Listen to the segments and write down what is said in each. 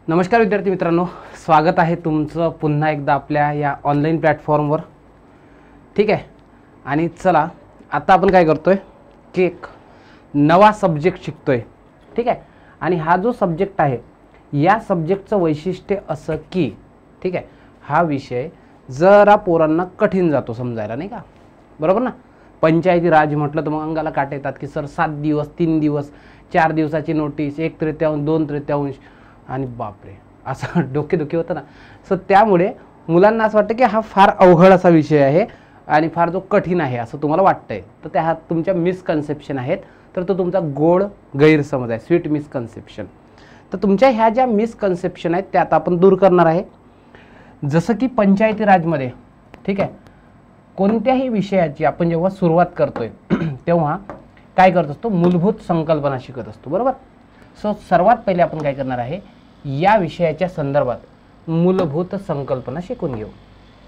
नमस्कार विद्यार्थी मित्रांनो, स्वागत आहे तुमचं पुन्हा एकदा आपल्या या ऑनलाईन प्लॅटफॉर्मवर. ठीक आहे. आणि चला आता आपण काय करतोय की एक नवा सब्जेक्ट शिकतोय. ठीक आहे. आणि हा जो सब्जेक्ट आहे या सब्जेक्टचं वैशिष्ट्य असं की ठीक आहे, हा विषय जरा पोरांना कठीण जातो समजायला, नाही का? बरोबर ना? पंचायती राज म्हटलं तर मग अंगाला काटे येतात की सर 7 दिवस 3 दिवस 4 दिवसाची नोटीस, 1/3 2/3 आणि बापरे असं डोकेदुखी होतं ना. सो त्यामुळे मुलांना असं वाटतं की हा फार अवघड असा विषय आहे आणि फार जो कठीण आहे असं तुम्हाला वाटतंय. तर त्या तुमच्या मिसकन्सेप्शन आहेत. तर तो तुमचा गोड गैरसमज आहे, स्वीट मिसकन्सेप्शन. तर तुमच्या ह्या ज्या मिसकन्सेप्शन आहेत त्या आता आपण दूर करणार आहे. जसं की पंचायती राजमध्ये ठीक आहे, कोणत्याही विषयाची आपण जेव्हा सुरुवात करतोय तेव्हा काय करत असतो, मूलभूत संकल्पना शिकत असतो. बरोबर. सो सर्वात पहिले आपण काय करणार आहे, या विषयाच्या संदर्भात मूलभूत संकल्पना शिकून घेऊ.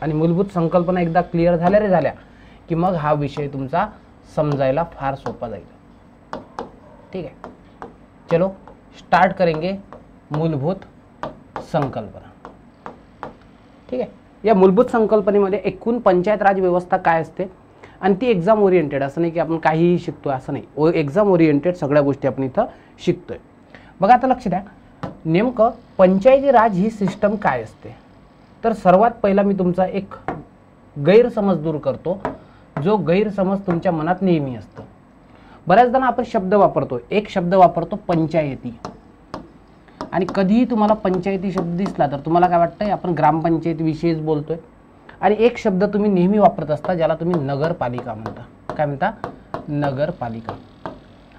आणि मूलभूत संकल्पना एकदा क्लिअर झाल्या की मग हा विषय तुमचा समजायला फार सोपा जाईल. ठीक आहे. चलो स्टार्ट करेंगे मूलभूत संकल्पना. ठीक आहे. या मूलभूत संकल्पनेमध्ये एकूण पंचायत राज व्यवस्था काय असते आणि ती एक्झाम ओरिएंटेड, असं नाही की आपण काहीही शिकतोय असं नाही. एक्झाम ओरिएंटेड सगळ्या गोष्टी आपण इथं शिकतोय. बघा आता लक्ष द्या, नेमकं पंचायती राज ही सिस्टम काय असते. तर सर्वात पहिला मी तुमचा एक गैरसमज दूर करतो, जो गैरसमज तुमच्या मनात नेहमी असतो. बऱ्याचदा आपण शब्द वापरतो, एक शब्द वापरतो पंचायती, आणि कधीही तुम्हाला पंचायती शब्द दिसला तर तुम्हाला काय वाटतंय आपण ग्रामपंचायतीविषयीच बोलतोय. आणि एक शब्द तुम्ही नेहमी वापरत असता ज्याला तुम्ही नगरपालिका म्हणता. काय म्हणता? नगरपालिका.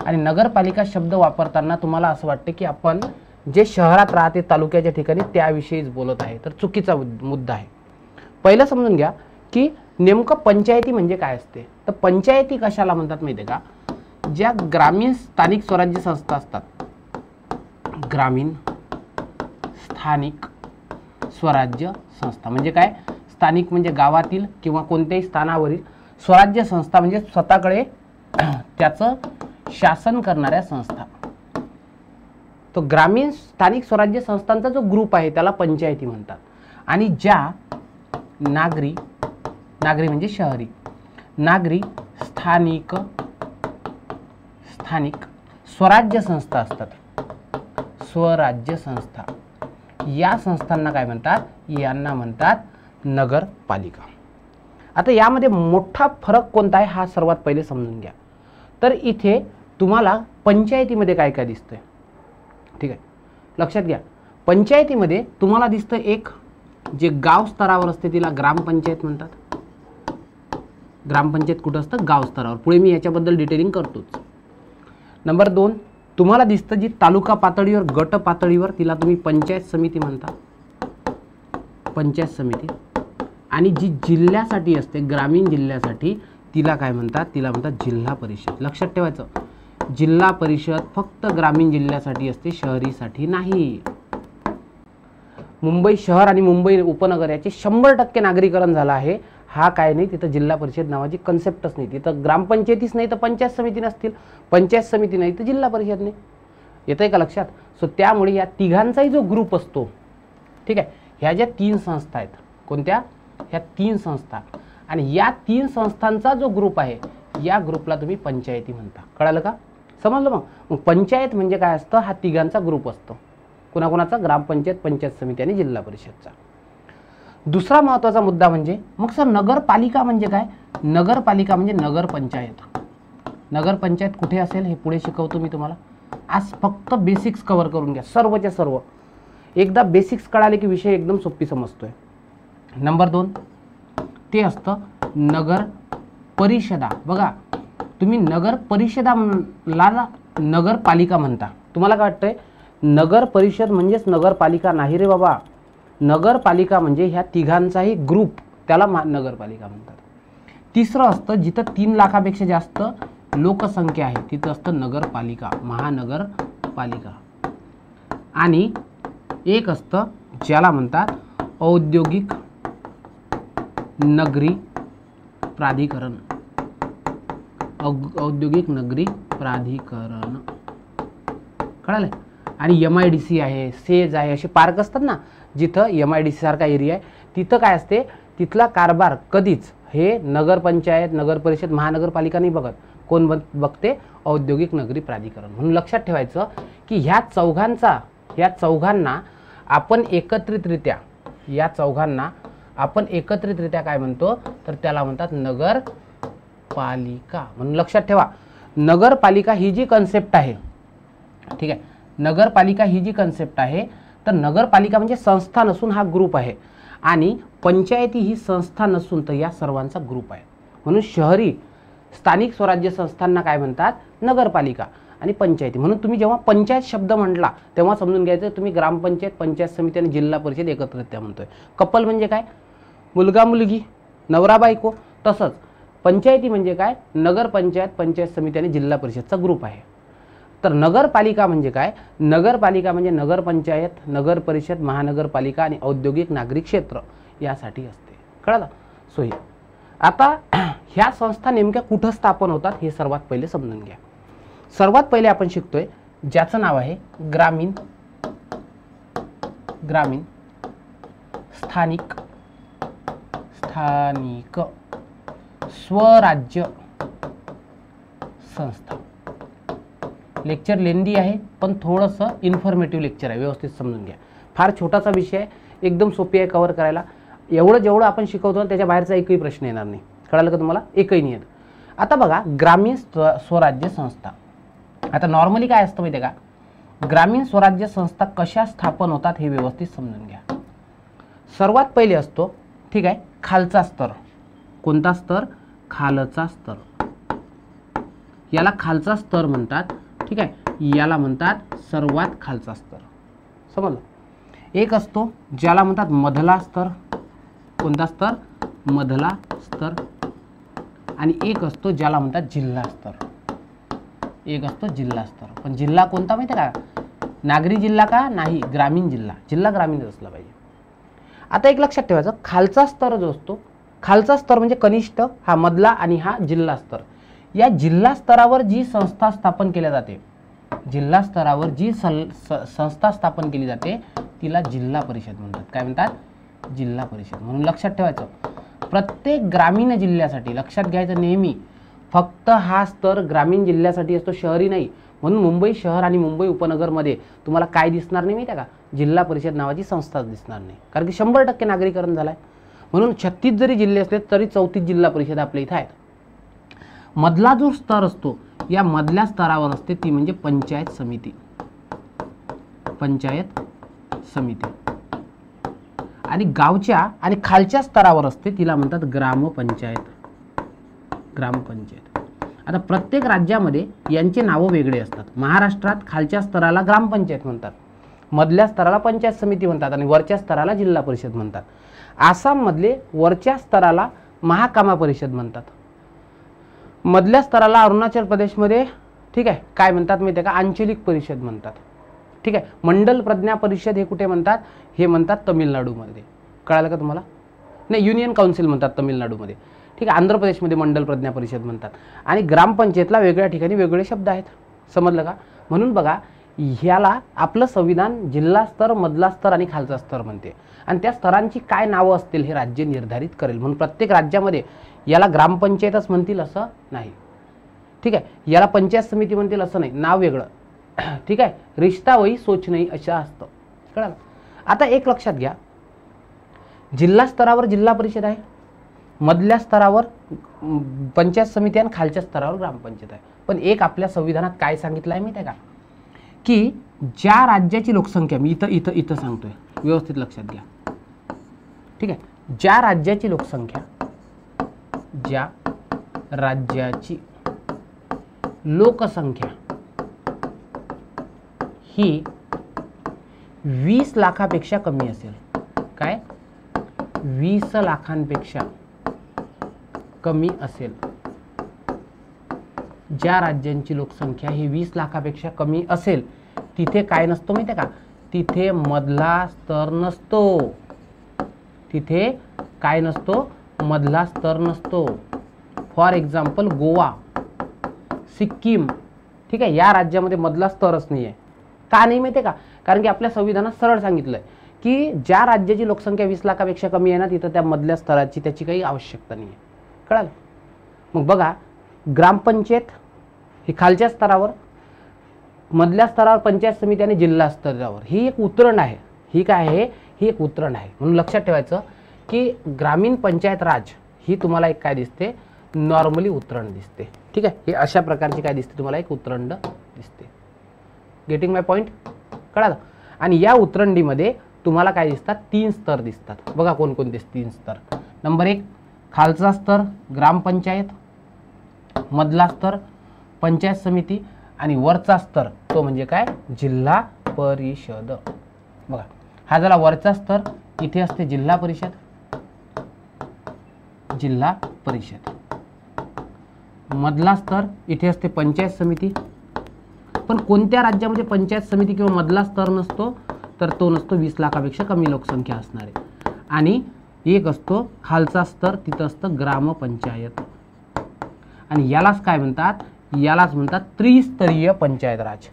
आणि नगरपालिका शब्द वापरताना तुम्हाला असं वाटतं की आपण जे शहरात राहते तालुक्याच्या ठिकाणी त्याविषयीच बोलत आहे. तर चुकीचा मुद्दा आहे. पहिलं समजून घ्या की नेमकं पंचायती म्हणजे काय असते. तर पंचायती कशाला म्हणतात माहिती आहे का? ज्या ग्रामीण स्थानिक स्वराज्य संस्था असतात, ग्रामीण स्थानिक स्वराज्य संस्था म्हणजे काय? स्थानिक म्हणजे गावातील किंवा कोणत्याही स्थानावरील, स्वराज्य संस्था म्हणजे स्वतःकडे त्याचं शासन करणाऱ्या संस्था. तो ग्रामीण स्थानिक स्वराज्य संस्थांचा जो ग्रुप आहे त्याला पंचायती म्हणतात. आणि ज्या नागरी म्हणजे शहरी, नागरी स्थानिक स्वराज्य संस्था असतात, स्वराज्य संस्था, या संस्थांना काय म्हणतात? यांना म्हणतात नगरपालिका. आता यामध्ये मोठा फरक कोणता आहे हा सर्वात पहिले समजून घ्या. तर इथे तुम्हाला पंचायतीमध्ये काय काय दिसतंय. ठीक आहे, लक्षात घ्या. पंचायतीमध्ये तुम्हाला दिसतं एक जे गाव स्तरावर असते तिला ग्रामपंचायत म्हणतात. ग्रामपंचायत कुठं असतं? गाव स्तरावर. पुढे मी याच्याबद्दल डिटेलिंग करतोच. नंबर 2 तुम्हाला दिसतं जी तालुका पातळीवर, गट पातळीवर, तिला तुम्ही पंचायत समिती म्हणता, पंचायत समिती. आणि जी जिल्ह्यासाठी असते, ग्रामीण जिल्ह्यासाठी, तिला काय म्हणतात? तिला म्हणतात जिल्हा परिषद. लक्षात ठेवायचं, जिल्हा परिषद फक्त ग्रामीण जिल्ह्यासाठी असते, शहरीसाठी नाही. मुंबई शहर आणि मुंबई उपनगर याचे 100% नागरीकरण झालं आहे. हा काय नाही, तिथं जिल्हा परिषद नावाची कन्सेप्टच नाही. तिथं ग्रामपंचायतीच नाही तर पंचायत समिती नसतील, पंचायत समिती नाही तर जिल्हा परिषद नाही. येतंय का लक्षात? सो त्यामुळे या तिघांचाही जो ग्रुप असतो, ठीक आहे, ह्या ज्या 3 संस्था आहेत, कोणत्या? ह्या 3 संस्था. आणि या 3 संस्थांचा जो ग्रुप आहे या ग्रुपला तुम्ही पंचायती म्हणता. कळालं का? समजलं? मग पंचायत म्हणजे काय असतं? हा तिघांचा ग्रुप असतो. कोणाकोणाचा? ग्रामपंचायत, पंचायत समिती आणि जिल्हा परिषदचा. दुसरा महत्त्वाचा मुद्दा म्हणजे मग सर नगरपालिका म्हणजे काय? नगरपालिका म्हणजे नगरपंचायत. नगरपंचायत कुठे असेल हे पुढे शिकवतो मी तुम्हाला. आज फक्त बेसिक्स कव्हर करून घ्या, सर्वच्या सर्व. एकदा बेसिक्स कळाले की विषय एकदम सोपी समजतोय. नंबर 2 ते असतं नगर परिषदा. बघा, तुम्ही नगर परिषदाला नगरपालिका म्हणता. तुम्हाला काय वाटतंय? नगर परिषद म्हणजेच नगरपालिका नाही रे बाबा. नगरपालिका म्हणजे ह्या तिघांचाही ग्रुप, त्याला नगरपालिका म्हणतात. तिसरं असतं जिथं 3 लाखापेक्षा जास्त लोकसंख्या आहे तिथं असतं नगरपालिका, महानगरपालिका. आणि एक असतं ज्याला म्हणतात औद्योगिक नगरी प्राधिकरण. औद्योगिक नगरी प्राधिकरण. कळालं? आणि MIDC आहे, सेज आहे, असे पार्क असतात ना, जिथं MIDC सारखा एरिया आहे तिथं काय असते, तिथला कारभार कधीच हे नगरपंचायत, नगर परिषद, महानगरपालिका नाही बघत. कोण बघते? औद्योगिक नगरी प्राधिकरण. म्हणून लक्षात ठेवायचं की ह्या चौघांना आपण एकत्रितरित्या काय म्हणतो, तर त्याला म्हणतात नगरपालिका. म्हणून लक्षात ठेवा, नगरपालिका ही जी कन्सेप्ट आहे, ठीक आहे, नगरपालिका ही जी कन्सेप्ट आहे, तर नगरपालिका म्हणजे संस्था नसून हा ग्रुप आहे, आणि पंचायती ही संस्था नसून तर या सर्वांचा ग्रुप आहे. म्हणून शहरी स्थानिक स्वराज्य संस्थांना काय म्हणतात? नगरपालिका आणि पंचायती. म्हणून तुम्ही जेव्हा पंचायत शब्द म्हटला तेव्हा समजून घ्यायचं तुम्ही ग्रामपंचायत, पंचायत समिती आणि जिल्हा परिषद एकत्रितरित्या म्हणतोय. कपल म्हणजे काय? मुलगा मुलगी, नवरा बायको. तसंच पंचायती म्हणजे काय? नगरपंचायत, पंचायत समिती आणि जिल्हा परिषदचा ग्रुप आहे. तर नगरपालिका म्हणजे काय? नगरपालिका म्हणजे नगरपंचायत, नगर परिषद, महानगरपालिका आणि औद्योगिक नागरिक क्षेत्र यासाठी असते. कळलं? सो आता ह्या संस्था नेमक्या कुठं स्थापन होतात हे सर्वात पहिले समजून घ्या. सर्वात पहिले आपण शिकतोय ज्याचं नाव आहे ग्रामीण स्थानिक स्वराज्य संस्था. लेक्चर लेंदी आहे पण थोडंसं इन्फॉर्मेटिव्ह लेक्चर आहे, व्यवस्थित समजून घ्या. फार छोटासा विषय आहे, एकदम सोपी आहे कव्हर करायला. जेवढं आपण शिकवतो त्याच्या बाहेरचा एकही प्रश्न येणार नाही. कळालं का तुम्हाला? एकही नाही येत. आता बघा, ग्रामीण स्वराज्य संस्था. आता नॉर्मली काय असतं माहिती आहे का? ग्रामीण स्वराज्य संस्था कशा स्थापन होतात हे व्यवस्थित समजून घ्या. सर्वात पहिले असतो, ठीक आहे, खालचा स्तर. कोणता स्तर? खालचा स्तर. याला खालचा स्तर म्हणतात, ठीक आहे, याला म्हणतात सर्वात खालचा स्तर. समजलं? एक असतो ज्याला म्हणतात मधला स्तर. कोणता स्तर? मधला स्तर. आणि एक असतो ज्याला म्हणतात जिल्हा स्तर. एक असतो जिल्हा स्तर. पण जिल्हा कोणता माहिती आहे का? नागरी जिल्हा का? नाही, ग्रामीण जिल्हा. जिल्हा ग्रामीणच असला पाहिजे. आता एक लक्षात ठेवायचं, खालचा स्तर जो असतो, खालचा स्तर म्हणजे कनिष्ठ, हा मधला आणि हा जिल्हा स्तर. या जिल्हा स्तरावर जी संस्था स्थापन केली जाते, जिल्हा स्तरावर जी संस्था स्थापन केली जाते तिला जिल्हा परिषद म्हणतात. काय म्हणतात? जिल्हा परिषद. म्हणून लक्षात ठेवायचं, प्रत्येक ग्रामीण जिल्ह्यासाठी लक्षात घ्यायचं नेहमी, फक्त हा स्तर ग्रामीण जिल्ह्यासाठी असतो, शहरी नाही. म्हणून मुंबई शहर आणि मुंबई उपनगरमध्ये तुम्हाला काय दिसणार नाही माहिती आहे का? जिल्हा परिषद नावाची संस्था दिसणार नाही, कारण की 100% नागरीकरण झालं आहे. म्हणून 36 जरी जिल्हे असले तरी 34 जिल्हा परिषद आपल्या इथं आहेत. मधला जो स्तर असतो, या मधल्या स्तरावर असते ती म्हणजे पंचायत समिती. पंचायत समिती. आणि गावच्या आणि खालच्या स्तरावर असते तिला म्हणतात ग्रामपंचायत. ग्रामपंचायत. आता प्रत्येक राज्यामध्ये यांचे नावं वेगळे असतात. महाराष्ट्रात खालच्या स्तराला ग्रामपंचायत म्हणतात, मधल्या स्तराला पंचायत समिती म्हणतात आणि वरच्या स्तराला जिल्हा परिषद म्हणतात. आसाममधले वरच्या स्तराला महाकामा परिषद म्हणतात. मधल्या स्तराला अरुणाचल प्रदेशमध्ये, ठीक आहे, काय म्हणतात माहिती आहे का? आंचलिक परिषद म्हणतात. ठीक आहे. मंडल प्रज्ञा परिषद हे कुठे म्हणतात? हे म्हणतात तमिळनाडूमध्ये. कळालं का तुम्हाला? नाही, युनियन काउन्सिल म्हणतात तमिळनाडूमध्ये. ठीक आहे. आंध्र प्रदेशमध्ये मंडल प्रज्ञा परिषद म्हणतात. आणि ग्रामपंचायतला वेगळ्या ठिकाणी वेगळे शब्द आहेत. समजलं का? म्हणून बघा, ह्याला आपलं संविधान जिल्हा स्तर, मधला स्तर आणि खालचा स्तर म्हणते. आणि त्या स्तरांची काय नावं असतील हे राज्य निर्धारित करेल. म्हणून प्रत्येक राज्यामध्ये याला ग्रामपंचायतच म्हणतील असं नाही. ठीक आहे. याला पंचायत समिती म्हणतील असं नाही, नाव वेगळं. ठीक आहे. रिश्ता वही सोच नाही असं असतं. कळलं? आता एक लक्षात घ्या, जिल्हा स्तरावर जिल्हा परिषद आहे, मधल्या स्तरावर पंचायत समिती आणि खालच्या स्तरावर ग्रामपंचायत आहे. पण एक आपल्या संविधानात काय सांगितलं आहे माहिती आहे का? की ज्या राज्याची लोकसंख्या, मी इथं सांगतोय, व्यवस्थित लक्षात घ्या. ठीक आहे. ज्या राज्याची लोकसंख्या ही 20 लाखापेक्षा कमी असेल. काय? 20 लाखांपेक्षा कमी असेल. ज्या राज्यांची लोकसंख्या ही 20 लाखापेक्षा कमी असेल तिथे काय नसतो माहिती आहे का? तिथे मधला स्तर नसतो. तिथे काय नसतो? मधला स्तर नसतो. फॉर एक्झाम्पल गोवा, सिक्कीम, ठीक आहे, या राज्यामध्ये मधला स्तरच नाही आहे. का नाही माहिती आहे का? कारण की आपल्या संविधानात सरळ सांगितलंय की ज्या राज्याची लोकसंख्या 20 लाखापेक्षा कमी आहे ना, तिथं त्या मधल्या स्तराची त्याची काही आवश्यकता नाही आहे. कळालं? मग बघा, ग्रामपंचायत ही खालच्या स्तरावर, मधल्या स्तरावर पंचायत समिती आणि जिल्हा स्तरावर, ही एक उतरण आहे. ही काय आहे? ही एक उतरण आहे. म्हणून लक्षात ठेवायचं की ग्रामीण पंचायत राज ही तुम्हाला एक काय दिसते? नॉर्मली उतरण दिसते. ठीक आहे, हे अशा प्रकारची काय दिसते तुम्हाला? एक उतरंड दिसते. गेटिंग माय पॉईंट? कळालं? आणि या उतरंडीमध्ये तुम्हाला काय दिसतात? 3 स्तर दिसतात. बघा कोणकोणते 3 स्तर. नंबर 1 खालचा स्तर ग्रामपंचायत, मधला स्तर पंचायत समिती आणि वरचा स्तर तो म्हणजे काय? जिल्हा परिषद. बघा, हा झाला वरचा स्तर. इथे असते जिल्हा परिषद, जिल्हा परिषद. मधला स्तर इथे असते पंचायत समिती. पण कोणत्या राज्यामध्ये पंचायत समिती किंवा मधला स्तर नसतो? तर तो नसतो 20 लाखापेक्षा कमी लोकसंख्या असणारे. आणि एक असतो खालचा स्तर, तिथं असतं ग्रामपंचायत. आणि यालाच काय म्हणतात? यालाच म्हणतात त्रिस्तरीय पंचायत राज.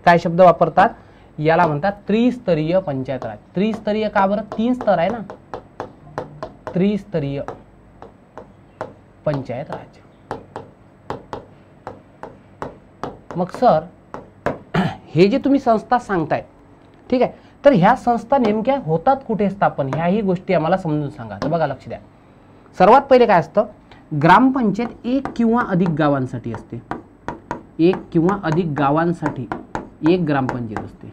काय शब्द वापरतात? याला म्हणतात त्रिस्तरीय पंचायत राज. त्रिस्तरीय का बरं? 3 स्तर आहे ना, त्रिस्तरीय पंचायत राज. मग सर हे जे तुम्ही संस्था सांगताय, ठीक आहे, तर ह्या संस्था नेमक्या होतात कुठे स्थापन? ह्याही गोष्टी आम्हाला समजून सांगा. तर बघा, लक्ष द्या. सर्वात पहिले काय असतं? ग्रामपंचायत 1 किंवा अधिक गावांसाठी असते. 1 किंवा अधिक गावांसाठी एक ग्रामपंचायत असते.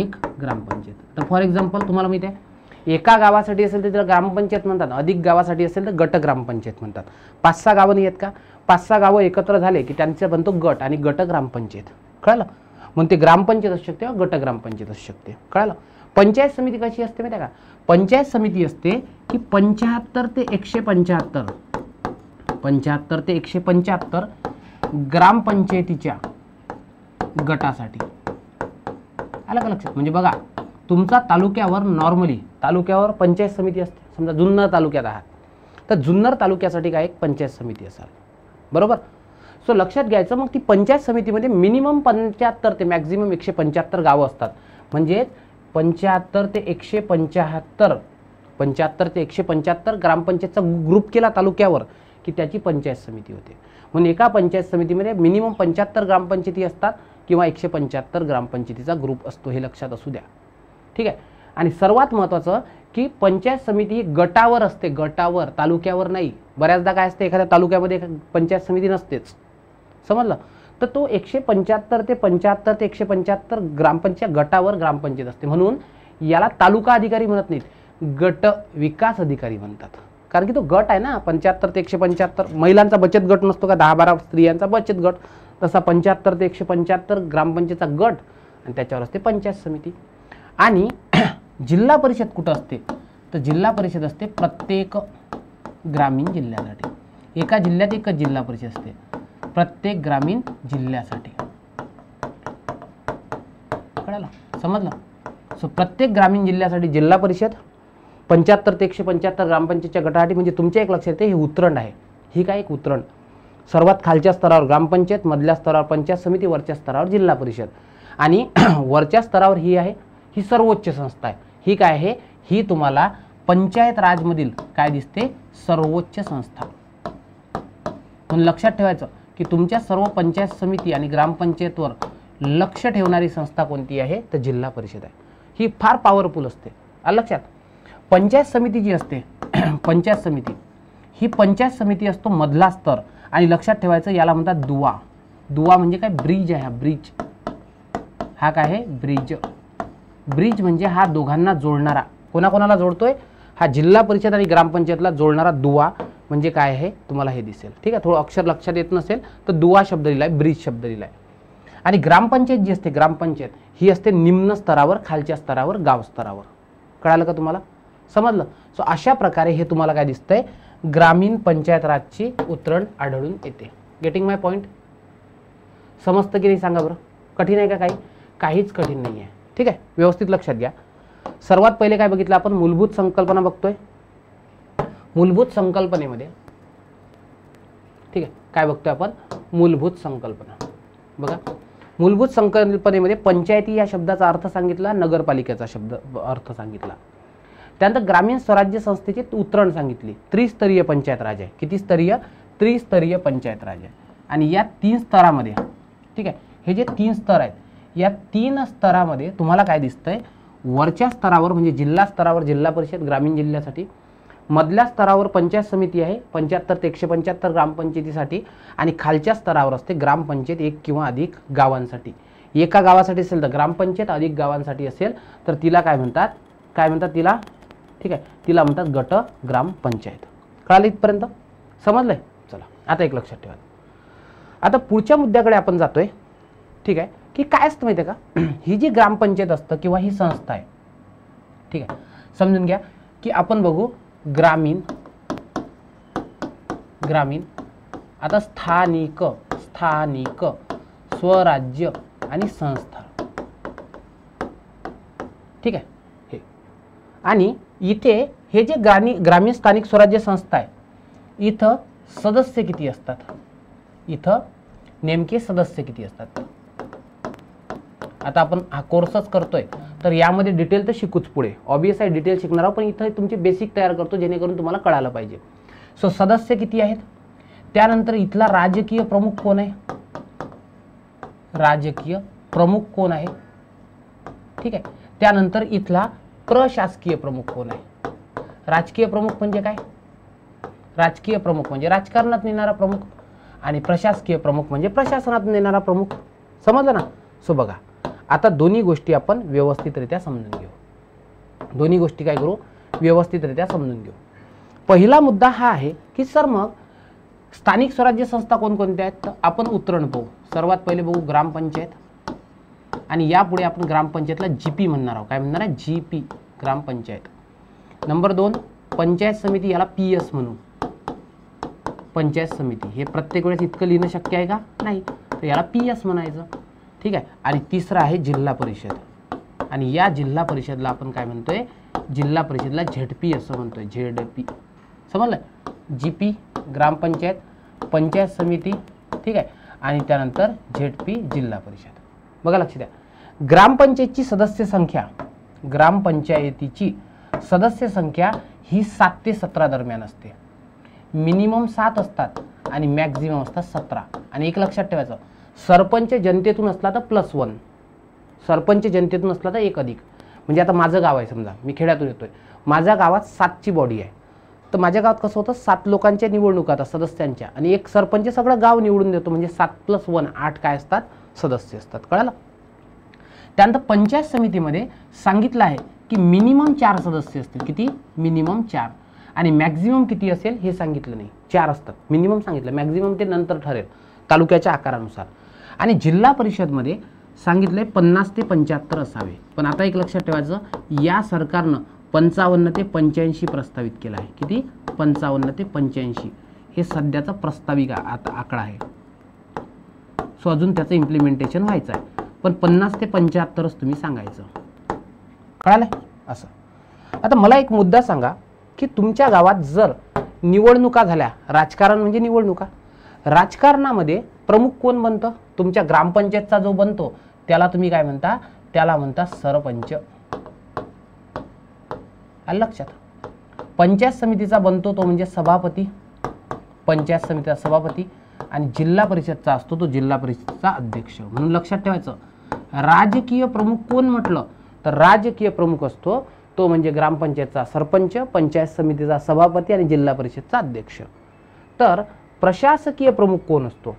एक ग्रामपंचायत. तर फॉर एक्झाम्पल तुम्हाला माहिती आहे, एका गावासाठी असेल तर त्याला ग्रामपंचायत म्हणतात, अधिक गावासाठी असेल तर गट ग्रामपंचायत म्हणतात. 5-6 गावं नाही आहेत का? 5-6 गावं एकत्र झाले की त्यांचा बनतो गट आणि गट ग्रामपंचायत. कळलं? मग ते ग्रामपंचायत असू शकते, गट ग्रामपंचायत असू शकते. कळलं? पंचायत समिती कशी असते माहिती आहे का? पंचायत समिती असते की 75 ते 175, 75 ते 175 ग्रामपंचायतीच्या गटासाठी. आलं का लक्षात? म्हणजे बघा, तुमचा तालुक्यावर नॉर्मली तालुक्यावर पंचायत समिती असते. समजा जुन्नर तालुक्यात आहात तर जुन्नर तालुक्यासाठी काय एक पंचायत समिती असाल. बरोबर? सो लक्षात घ्यायचं, मग ती पंचायत समितीमध्ये मिनिमम 75 ते मॅक्झिमम 175 गावं असतात. म्हणजे 75 ते 175, 75 ते 175 ग्रामपंचायतचा ग्रुप केला तालुक्यावर की त्याची पंचायत समिती होते. म्हणून एका पंचायत समितीमध्ये मिनिमम 75 ग्रामपंचायती असतात किंवा 175 ग्रामपंचायतीचा ग्रुप असतो. हे लक्षात असू द्या. ठीक आहे? आणि सर्वात महत्त्वाचं की पंचायत समिती ही गटावर असते, गटावर, तालुक्यावर नाही. बऱ्याचदा काय असते, एखाद्या तालुक्यामध्ये पंचायत समिती नसतेच. समजलं? तर तो 175 ते 75 ते 175 ग्रामपंचायत गटावर ग्रामपंचायत असते. म्हणून याला तालुका अधिकारी म्हणत नाहीत, गट विकास अधिकारी म्हणतात. कारण की तो गट आहे ना, 75 ते 175. महिलांचा बचत गट नसतो का, 10-12 स्त्रियांचा बचत गट, तसा 75 ते 175 ग्रामपंचायतचा गट आणि त्याच्यावर असते पंचायत समिती. आणि जिल्हा परिषद कुठं असते? तर जिल्हा परिषद असते प्रत्येक ग्रामीण जिल्ह्यासाठी. एका जिल्ह्यात एकच जिल्हा परिषद असते, प्रत्येक ग्रामीण जिल्ह्यासाठी. कळलं? समजलं? सो प्रत्येक ग्रामीण जिल्ह्यासाठी जिल्हा परिषद, 75 ते 175 ग्रामपंचायतच्या गटासाठी. म्हणजे तुमच्या एक लक्षात येते, हे उतरण आहे. ही काय? एक उतरण. सर्वात खालच्या स्तरावर ग्रामपंचायत, मधल्या स्तरावर पंचायत समिती, वरच्या स्तरावर जिल्हा परिषद. आणि वरच्या स्तरावर ही आहे, ही सर्वोच्च संस्था आहे. ही काय आहे? ही तुम्हाला पंचायत राजमधील काय दिसते? सर्वोच्च संस्था. म्हणून लक्षात ठेवायचं की तुमच्या सर्व पंचायत समिती आणि ग्रामपंचायतवर लक्ष ठेवणारी संस्था कोणती आहे? तर जिल्हा परिषद आहे. ही फार पॉवरफुल असते. आलं लक्षात? पंचायत समिती जी असते, पंचायत समिती, ही पंचायत समिती असतो मधला स्तर. आणि लक्षात ठेवायचं, याला म्हणतात दुवा. दुवा म्हणजे काय? ब्रिज आहे. हा ब्रिज, हा काय आहे? ब्रिज. ब्रिज म्हणजे हा दोघांना जोडणारा. कोणाकोणाला जोडतोय? हा जिल्हा परिषद आणि ग्रामपंचायतला जोडणारा दुवा म्हणजे काय आहे? तुम्हाला हे दिसेल. ठीक आहे? थोडं अक्षर लक्षात येत नसेल तर दुवा शब्द लिहिलाय, ब्रिज शब्द लिहिलाय. आणि ग्रामपंचायत जी असते, ग्रामपंचायत ही असते निम्न स्तरावर, खालच्या स्तरावर, गाव स्तरावर. कळालं का तुम्हाला? समजलं? सो अशा प्रकारे हे तुम्हाला काय दिसतंय? ग्रामीण पंचायत राजची उतरण आढळून येते. गेटिंग माय पॉईंट? समजतं की नाही सांगा बरं? कठीण आहे का काही? काहीच कठीण नाही आहे. ठीक आहे? व्यवस्थित लक्षात घ्या. सर्वात पहिले काय बघितलं आपण? मूलभूत संकल्पना बघतोय. मूलभूत संकल्पनेमध्ये, ठीक आहे, काय बघतोय आपण? मूलभूत संकल्पना. बघा, मूलभूत संकल्पनेमध्ये पंचायती या शब्दाचा अर्थ सांगितला, नगरपालिकेचा शब्द अर्थ सांगितला. त्यानंतर ग्रामीण स्वराज्य संस्थेचे उतरण सांगितली. त्रिस्तरीय पंचायत राज आहे. किती स्तरीय? त्रिस्तरीय पंचायत राज आहे. आणि या 3 स्तरामध्ये, ठीक आहे, हे जे 3 स्तर आहेत, या 3 स्तरामध्ये तुम्हाला काय दिसतंय? वरच्या स्तरावर म्हणजे जिल्हा स्तरावर जिल्हा परिषद ग्रामीण जिल्ह्यासाठी, मधल्या स्तरावर पंचायत समिती आहे 75 ते 175 ग्रामपंचायतीसाठी, आणि खालच्या स्तरावर असते ग्रामपंचायत 1 किंवा अधिक गावांसाठी. एका गावासाठी असेल तर ग्रामपंचायत, अधिक गावांसाठी असेल तर तिला काय म्हणतात? काय म्हणतात तिला? ठीक आहे, तिला म्हणतात गट ग्रामपंचायत. कळालं इथपर्यंत? समजलंय? चला आता एक लक्षात ठेवा. आता पुढच्या मुद्द्याकडे आपण जातोय. ठीक आहे, की काय असतं माहिती आहे का? ही जी ग्रामपंचायत असतं किंवा ही संस्था आहे, ठीक आहे, समजून घ्या की आपण बघू ग्रामीण, आता स्थानिक, स्वराज्य आणि संस्था. ठीक आहे, हे आणि इथे हे जे ग्रामीण स्थानिक स्वराज्य संस्था आहे, इथं सदस्य किती असतात? इथं नेमके सदस्य किती असतात? आता आपण हा कोर्सच करतोय तर यामध्ये डिटेल तर शिकूच पुढे, ऑब्वियस आहे डिटेल शिकणार आहोत, पण इथं तुमची बेसिक तयार करतो जेणेकरून तुम्हाला कळायला पाहिजे. सो सदस्य किती आहेत? त्यानंतर इथला राजकीय प्रमुख कोण आहे? राजकीय प्रमुख कोण आहे? ठीक आहे, त्यानंतर इथला प्रशासकीय प्रमुख कोण आहे? राजकीय प्रमुख म्हणजे काय? राजकीय प्रमुख म्हणजे राजकारणात नेणारा प्रमुख, आणि प्रशासकीय प्रमुख म्हणजे प्रशासनात नेणारा प्रमुख. समजलं ना? सो बघा, आता दोन्ही गोष्टी आपण व्यवस्थितरित्या समजून घेऊ. दोन्ही गोष्टी काय करू? व्यवस्थितरित्या समजून घेऊ. पहिला मुद्दा हा आहे की सर मग स्थानिक स्वराज्य संस्था कोणकोणत्या आहेत? तर आपण उतरण पाहू. सर्वात पहिले बघू ग्रामपंचायत, आणि यापुढे आपण ग्रामपंचायतला जीपी म्हणणार आहोत. काय म्हणणार आहे? जीपी, ग्रामपंचायत. नंबर 2 पंचायत समिती, याला पीएस म्हणू. पंचायत समिती हे प्रत्येक वेळेस इतकं लिहिणं शक्य आहे का? नाही, तर याला पीएस म्हणायचं. ठीक आहे, आणि तिसरं आहे जिल्हा परिषद, आणि या जिल्हा परिषदला आपण काय म्हणतोय? जिल्हा परिषदला झेडपी असं म्हणतोय. झेडपी, समजलं? जीपी ग्रामपंचायत, पंचायत समिती, ठीक आहे, आणि त्यानंतर झेडपी जिल्हा परिषद. बघा लक्ष द्या, ग्रामपंचायतीची सदस्य संख्या, ग्रामपंचायतीची सदस्य संख्या ही 7 ते 17 दरम्यान असते. मिनिमम 7 असतात आणि मॅक्झिमम असतात 17. आणि एक लक्षात ठेवायचं, सरपंच जनतेतून असला तर +1, सरपंच जनतेतून असला तर 1 अधिक. म्हणजे आता माझं गाव आहे, समजा मी खेड्यातून येतोय, माझ्या गावात 7ची बॉडी आहे, तर माझ्या गावात कसं होतं? 7 लोकांच्या निवडणुका आता सदस्यांच्या, आणि एक सरपंच सगळं गाव निवडून देतो. म्हणजे 7 + 1 8 काय असतात? सदस्य असतात. कळालं? त्यानंतर पंचायत समितीमध्ये सांगितलं आहे की मिनिमम 4 सदस्य असतील. किती? मिनिमम 4. आणि मॅक्झिमम किती असेल हे सांगितलं नाही. 4 असतात. मिनिमम सांगितलं, मॅक्झिमम ते नंतर ठरेल तालुक्याच्या आकारानुसार. आणि जिल्हा परिषदमध्ये सांगितलंय 50 ते 75 असावे. पण आता एक लक्षात ठेवायचं, या सरकारनं 55 ते 85 प्रस्तावित केला आहे. किती? 55 ते 85 हे सध्याचा प्रस्ताविक आकडा आहे. सो अजून त्याचं इम्प्लिमेंटेशन व्हायचं आहे, पण 50 ते 75च तुम्ही सांगायचं. कळालं? असं. आता मला एक मुद्दा सांगा की तुमच्या गावात जर निवडणुका झाल्या, राजकारण म्हणजे निवडणुका, राजकारणामध्ये प्रमुख कोण बनतं? तुमच्या ग्रामपंचायतचा जो बनतो त्याला तुम्ही काय म्हणता? त्याला म्हणता सरपंच. आलं लक्षात? पंचायत समितीचा बनतो तो म्हणजे सभापती, पंचायत समितीचा सभापती, आणि जिल्हा परिषदचा असतो तो जिल्हा परिषदचा अध्यक्ष. म्हणून लक्षात ठेवायचं, राजकीय प्रमुख कोण म्हटलं तर राजकीय प्रमुख असतो तो म्हणजे ग्रामपंचायतचा सरपंच, पंचायत समितीचा सभापती आणि जिल्हा परिषदचा अध्यक्ष. तर प्रशासकीय प्रमुख कोण असतो?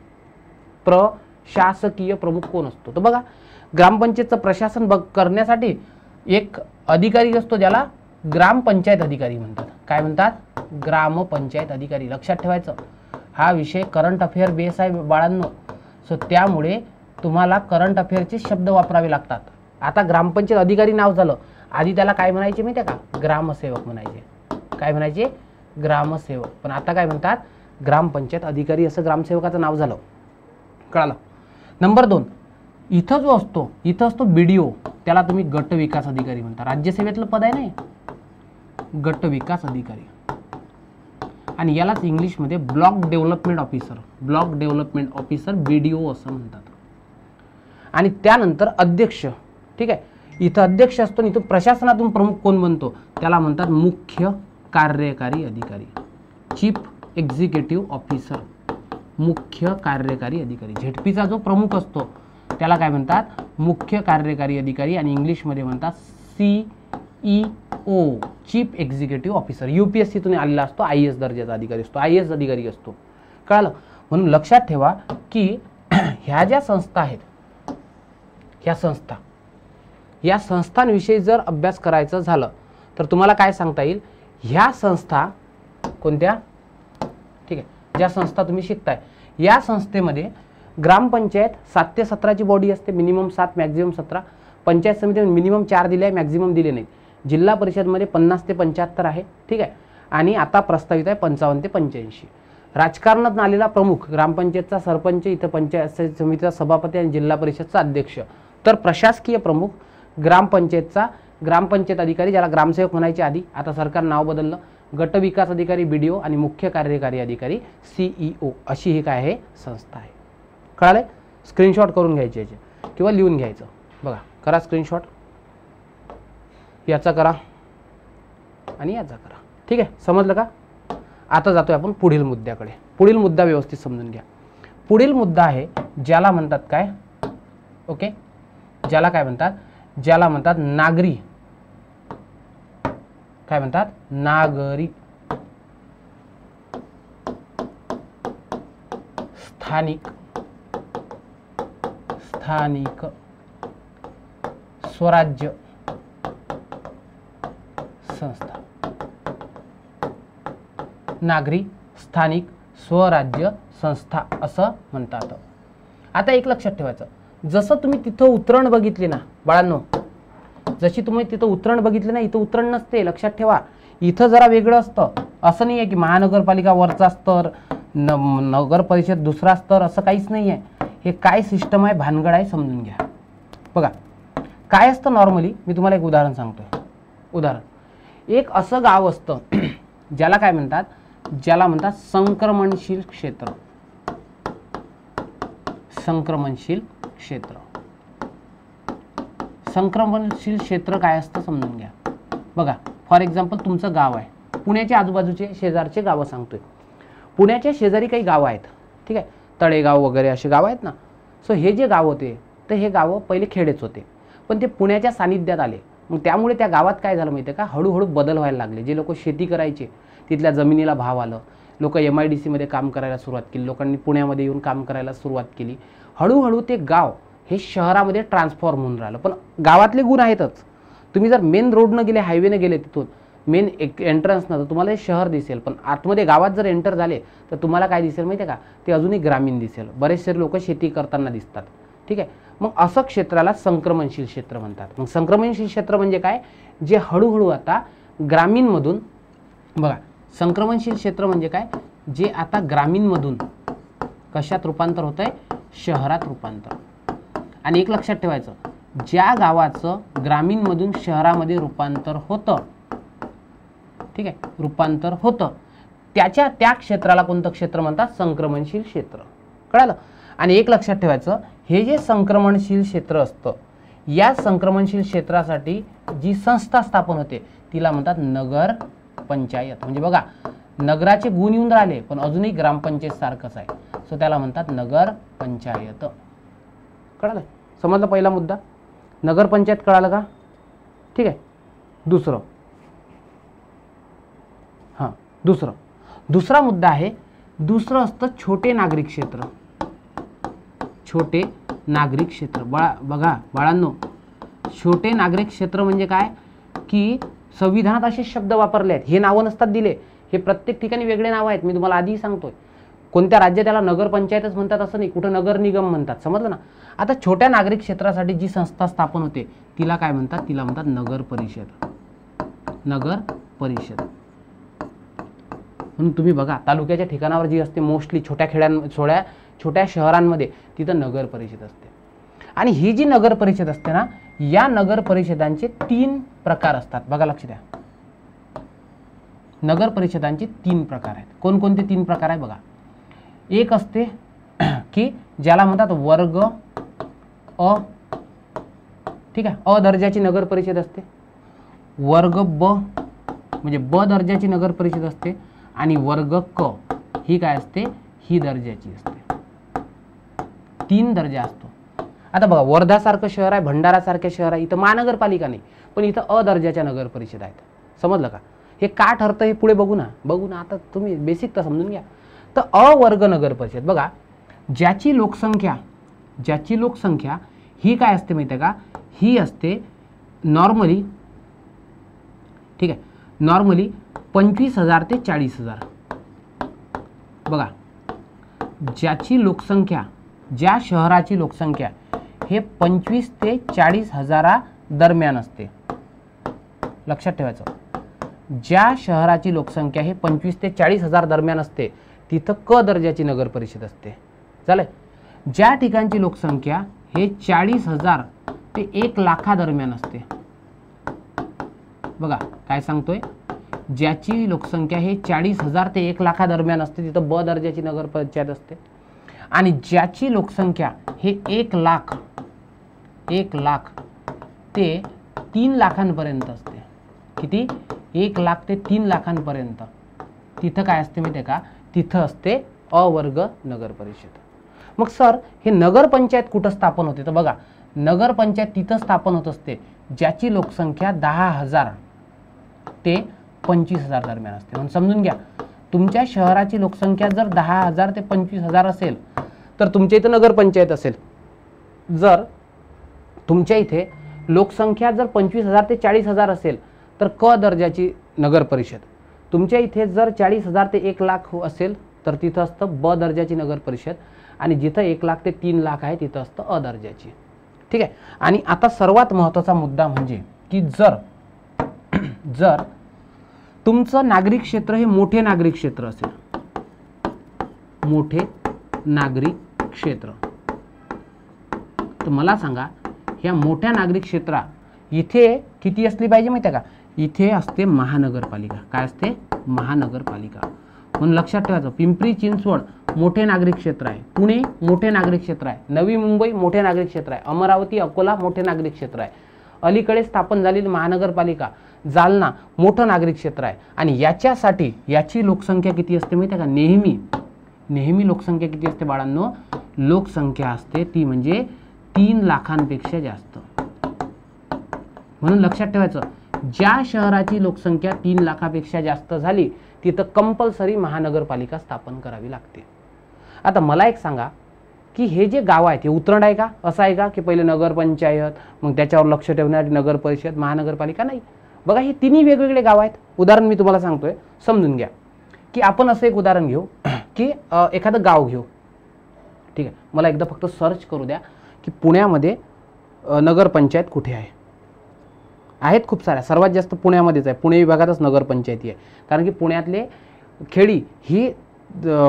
प्रशासकीय प्रमुख कोण असतो? तर बघा, ग्रामपंचायतचं प्रशासन करण्यासाठी एक अधिकारी असतो ज्याला ग्रामपंचायत अधिकारी म्हणतात. काय म्हणतात? ग्रामपंचायत अधिकारी. लक्षात ठेवायचं, हा विषय करंट अफेअर बेस आहे बाळांनो. सो त्यामुळे तुम्हाला करंट अफेअरचे शब्द वापरावे लागतात. आता ग्रामपंचायत अधिकारी नाव झालं, आधी त्याला काय म्हणायचे माहिती आहे का? ग्रामसेवक म्हणायचे. काय म्हणायचे? ग्रामसेवक. पण आता काय म्हणतात? ग्रामपंचायत अधिकारी असं ग्रामसेवकाचं नाव झालं. कळालं? नंबर 2, इथं जो असतो, इथं असतो BDO, त्याला तुम्ही गट विकास अधिकारी म्हणता. राज्यसेवेतलं पद आहे नाही, गट विकास अधिकारी. आणि यालाच इंग्लिशमध्ये block development officer, block development officer BDO असं म्हणतात. आणि त्यानंतर अध्यक्ष, ठीक आहे. इथं अध्यक्ष असतो आणि इथं प्रशासनातून प्रमुख कोण बनतो, त्याला म्हणतात मुख्य कार्यकारी अधिकारी, चीफ एक्झिक्युटिव्ह ऑफिसर, मुख्य कार्यकारी अधिकारी. झेडपीचा जो प्रमुख असतो त्याला काय म्हणतात, मुख्य कार्यकारी अधिकारी, आणि इंग्लिशमध्ये म्हणतात CEO, चीफ एक्झिक्युटिव्ह ऑफिसर. UPSCतून आलेला असतो, IAS दर्जाचा अधिकारी असतो, IAS अधिकारी असतो. कळलं. म्हणून लक्षात ठेवा की ह्या ज्या संस्था आहेत, या संस्थांविषयी जर अभ्यास करायचं झालं तर तुम्हाला काय सांगता येईल, ह्या संस्था कोणत्या, ठीक आहे, ज्या संस्था तुम्ही शिकताय या संस्थेमध्ये ग्रामपंचायत 7 ते 17ची बॉडी असते, मिनिमम 7 मॅक्झिमम 17. पंचायत समितीमध्ये मिनिमम 4 दिले आहे, मॅक्झिमम दिले नाही. जिल्हा परिषदमध्ये 50 ते 75 आहे, ठीक आहे. आणि आता प्रस्तावित आहे 55 ते 85. राजकारणात आलेला प्रमुख, ग्रामपंचायतचा सरपंच, इथं पंचायत समितीचा सभापती आणि जिल्हा परिषदचा अध्यक्ष. तर प्रशासकीय प्रमुख ग्रामपंचायतचा ग्रामपंचायत अधिकारी, ज्याला ग्रामसेवक म्हणायचे आधी, आता सरकार नाव बदललं, गट विकास अधिकारी BDO, आणि मुख्य कार्यकारी अधिकारी CEO, अशी ही काय आहे संस्था आहे. कळालंय. स्क्रीनशॉट करून घ्यायचे याचे किंवा लिहून घ्यायचं. बघा, करा स्क्रीनशॉट, याचा करा आणि याचा करा, ठीक आहे. समजलं का. आता जातोय आपण पुढील मुद्द्याकडे. पुढील मुद्दा व्यवस्थित समजून घ्या. पुढील मुद्दा आहे ज्याला म्हणतात काय, ओके, ज्याला काय म्हणतात, ज्याला म्हणतात नागरी, काय म्हणतात, नागरी स्थानिक स्वराज्य संस्था. नागरी स्थानिक स्वराज्य संस्था असं म्हणतात. आता एक लक्षात ठेवायचं, जसं तुम्ही तिथं उतरण बघितली ना बाळांनो, जशी तुम्ही तिथं उतरण बघितली ना, इथं उतरण नसते, लक्षात ठेवा. इथं जरा वेगळं असतं. असं नाही आहे की महानगरपालिका वरचा स्तर, नगर परिषद दुसरा स्तर, असं काहीच नाही आहे. हे काय सिस्टम आहे, भानगड आहे, समजून घ्या. बघा काय असतं नॉर्मली, मी तुम्हाला एक उदाहरण सांगतोय. उदाहरण, एक असं गाव असतं ज्याला काय म्हणतात, ज्याला म्हणतात संक्रमणशील क्षेत्र. संक्रमणशील क्षेत्र. संक्रमणशील क्षेत्र काय असतं समजून घ्या. बघा, फॉर एक्झाम्पल तुमचं गाव आहे, पुण्याच्या आजूबाजूचे शेजारचे गावं सांगतोय. पुण्याच्या शेजारी काही गावं आहेत, ठीक आहे, तळेगाव वगैरे असे गाव आहेत ना. सो हे जे गाव होते तर हे गावं पहिले खेडेच होते, पण ते पुण्याच्या सानिध्यात आले. मग त्यामुळे त्या गावात काय झालं माहिती आहे का, हळूहळू बदल व्हायला लागले. जे लोक शेती करायचे तिथल्या जमिनीला भाव आलं, लोक MIDC मध्ये काम करायला सुरुवात केली, लोकांनी पुण्यामध्ये येऊन काम करायला सुरुवात केली. हळूहळू ते गाव हे शहरामध्ये ट्रान्सफॉर्म होऊन राहिलं. पण गावातले गुण आहेतच. तुम्ही जर मेन रोडनं गेले, हायवेनं गेले, तिथून मेन एक एंट्रन्सनं, तर तुम्हाला हे शहर दिसेल. पण आतमध्ये गावात जर एंटर झाले तर तुम्हाला काय दिसेल माहिती आहे का, ते अजूनही ग्रामीण दिसेल. बरेचसे लोक शेती करताना दिसतात, ठीक आहे. मग असं क्षेत्राला संक्रमणशील क्षेत्र म्हणतात. मग संक्रमणशील क्षेत्र म्हणजे काय, जे हळूहळू आता ग्रामीणमधून, बघा संक्रमणशील क्षेत्र म्हणजे काय, जे आता ग्रामीणमधून कशात रूपांतर होतंय, शहरात रूपांतर. आणि एक लक्षात ठेवायचं, ज्या गावाचं ग्रामीणमधून शहरामध्ये रूपांतर होतं, ठीक आहे, रूपांतर होतं, त्या क्षेत्राला कोणतं क्षेत्र म्हणतात, संक्रमणशील क्षेत्र. कळालं. आणि एक लक्षात ठेवायचं, हे जे संक्रमणशील क्षेत्र असतं, या संक्रमणशील क्षेत्रासाठी जी संस्था स्थापन होते तिला म्हणतात नगर पंचायत. म्हणजे बघा, नगराचे गुण येऊन राहिले पण अजूनही ग्रामपंचायत सारखंच आहे, सो त्याला म्हणतात नगर पंचायत. कळालं. समजलं पहिला मुद्दा, नगर पंचायत. कळालं का, ठीक आहे. दुसरं, हां दुसरा मुद्दा आहे, दुसरं असतं छोटे नागरिक क्षेत्र. छोटे नागरिक क्षेत्र. बघा बाळांनो, छोटे नागरिक क्षेत्र म्हणजे काय, की संविधानात असे शब्द वापरले आहेत, हे नावं नसतात दिले, हे प्रत्येक ठिकाणी वेगळे नावं आहेत. मी तुम्हाला आधी सांगतोय, कोणत्या राज्यात त्याला नगर पंचायतच म्हणतात असं नाही, कुठं नगर निगम म्हणतात. समजलं ना. आता छोट्या नागरिक क्षेत्रासाठी जी संस्था स्थापन होते तिला काय म्हणतात, तिला म्हणतात नगर परिषद. नगर परिषद. म्हणून तुम्ही बघा, तालुक्याच्या ठिकाणावर जी असते मोस्टली छोट्या शहरांमध्ये तिथं नगर परिषद असते. आणि ही जी नगर परिषद असते ना, या नगर परिषदांचे 3 प्रकार असतात. बघा लक्ष द्या, नगर परिषदांचे 3 प्रकार आहेत. कोणकोणते 3 प्रकार आहे बघा. एक असते की ज्याला म्हणतात वर्ग अ, ठीक आहे, अ दर्जाची नगर परिषद असते. वर्ग ब म्हणजे ब दर्जाची नगर परिषद असते. आणि वर्ग क ही काय असते, ही दर्जाची असते. 3 दर्जा असतो. आता बघा, वर्धासारखं शहर आहे, भंडारासारखे शहर आहे, इथं महानगरपालिका नाही, पण इथं अ दर्जाच्या नगर परिषद आहेत. समजलं का? हे का ठरतं हे पुढे बघू ना. आता तुम्ही बेसिक तर समजून घ्या. तर अ वर्ग नगर परिषद बघा, ज्याची लोकसंख्या ही काय असते माहिती आहे का, ही असते नॉर्मली, ठीक आहे, नॉर्मली 25,000 ते 40,000. बघा, ज्या शहराची लोकसंख्या हे 25 ते 40,000 दरम्यान असते. लक्षात ठेवायचं, ज्या शहराची लोकसंख्या हे 25 ते 40,000 दरम्यान असते तिथं क दर्जाची नगर परिषद असते. झालंय. ज्या ठिकाणची लोकसंख्या हे 40,000 ते 1,00,000 दरम्यान असते. बघा काय सांगतोय, ज्याची लोकसंख्या हे 40,000 ते 1,00,000 दरम्यान असते तिथं ब दर्जाची नगर पंचायत असते. आणि ज्याची लोकसंख्या हे 1,00,000 ते 3,00,000पर्यंत असते. किती? 1,00,000 ते 3,00,000पर्यंत. तिथं काय असते माहिती आहे का, तिथं असते अवर्ग नगर परिषद. मग सर हे नगर पंचायत कुठं स्थापन होते, तर बघा, नगर पंचायत तिथं स्थापन होत असते ज्याची लोकसंख्या 10,000 ते 25,000 दरम्यान असते. म्हणून समजून घ्या, तुमच्या शहराची लोकसंख्या जर 10,000 ते 25,000 असेल तर तुमच्या इथं नगर पंचायत असेल. जर तुमच्या इथे लोकसंख्या जर 25,000 ते 40,000 असेल तर क दर्जाची नगर परिषद. तुमच्या इथे जर 40,000 ते 1,00,000 असेल तर तिथं असतं ब दर्जाची नगर परिषद. आणि जिथं 1,00,000 ते 3,00,000 आहे तिथं असतं अ दर्जाची. ठीक आहे. आणि आता सर्वात महत्त्वाचा मुद्दा म्हणजे की जर तुमचं नागरिक क्षेत्र हे मोठे नागरिक क्षेत्र असेल, मोठे नागरिक क्षेत्र, तर मला सांगा ह्या मोठ्या नागरिक क्षेत्रा इथे किती असली पाहिजे माहिती आहे का, इथे असते महानगरपालिका. काय असते? महानगरपालिका. म्हणून लक्षात ठेवायचं, पिंपरी चिंचवड मोठे नागरिक क्षेत्र आहे, पुणे मोठे नागरिक क्षेत्र आहे, नवी मुंबई मोठे नागरिक क्षेत्र आहे, अमरावती अकोला मोठे नागरिक क्षेत्र आहे, अलीकडे स्थापन झालेली महानगरपालिका जालना मोठं नागरिक क्षेत्र आहे. आणि याच्यासाठी याची लोकसंख्या किती असते माहिती आहे का, नेहमी लोकसंख्या किती असते बाळांनो, लोकसंख्या असते ती म्हणजे 3,00,000पेक्षा जास्त. म्हणून लक्षात ठेवायचं, ज्या शहराची लोकसंख्या 3,00,000पेक्षा जास्त झाली तिथं कंपल्सरी महानगरपालिका स्थापन करावी लागते. आता मला एक सांगा की हे जे गाव आहेत हे उतरंड आहे का, असं आहे का की पहिले नगरपंचायत मग त्याच्यावर लक्ष ठेवणारी नगर परिषद महानगरपालिका? नाही. बघा हे तिन्ही वेगवेगळे गाव आहेत. उदाहरण मी तुम्हाला सांगतोय, समजून घ्या. की आपण असं एक उदाहरण घेऊ की एखादं गाव घेऊ. ठीक आहे, मला एकदा फक्त सर्च करू द्या की पुण्यामध्ये नगरपंचायत कुठे आहे. आहेत खूप साऱ्या, सर्वात जास्त पुण्यामध्येच आहे. पुणे विभागातच नगरपंचायती आहे. कारण की पुण्यातले खेडी ही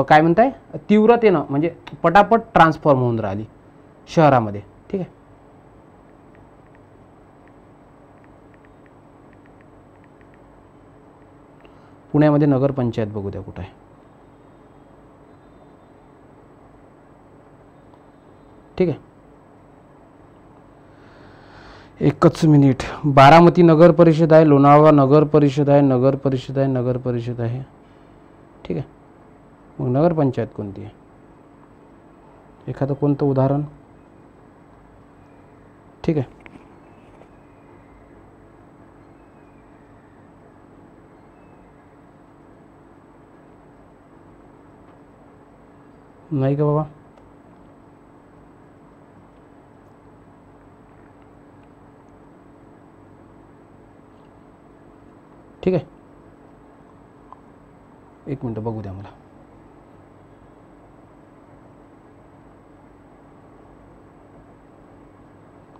काय म्हणताय तीव्रतेनं म्हणजे पटापट ट्रान्सफॉर्म होऊन राहिली शहरामध्ये. ठीक आहे, पुण्यामध्ये नगरपंचायत बघू द्या कुठं आहे. ठीक आहे, एकच मिनिट. बारामती नगर परिषद आहे, लोणावळा नगर परिषद आहे, नगर परिषद आहे. ठीक आहे, मग नगरपंचायत कोणती आहे, एखादं कोणतं उदाहरण. ठीक आहे, नाही का बाबा. ठीक आहे, एक मिनटं बघू द्या मला.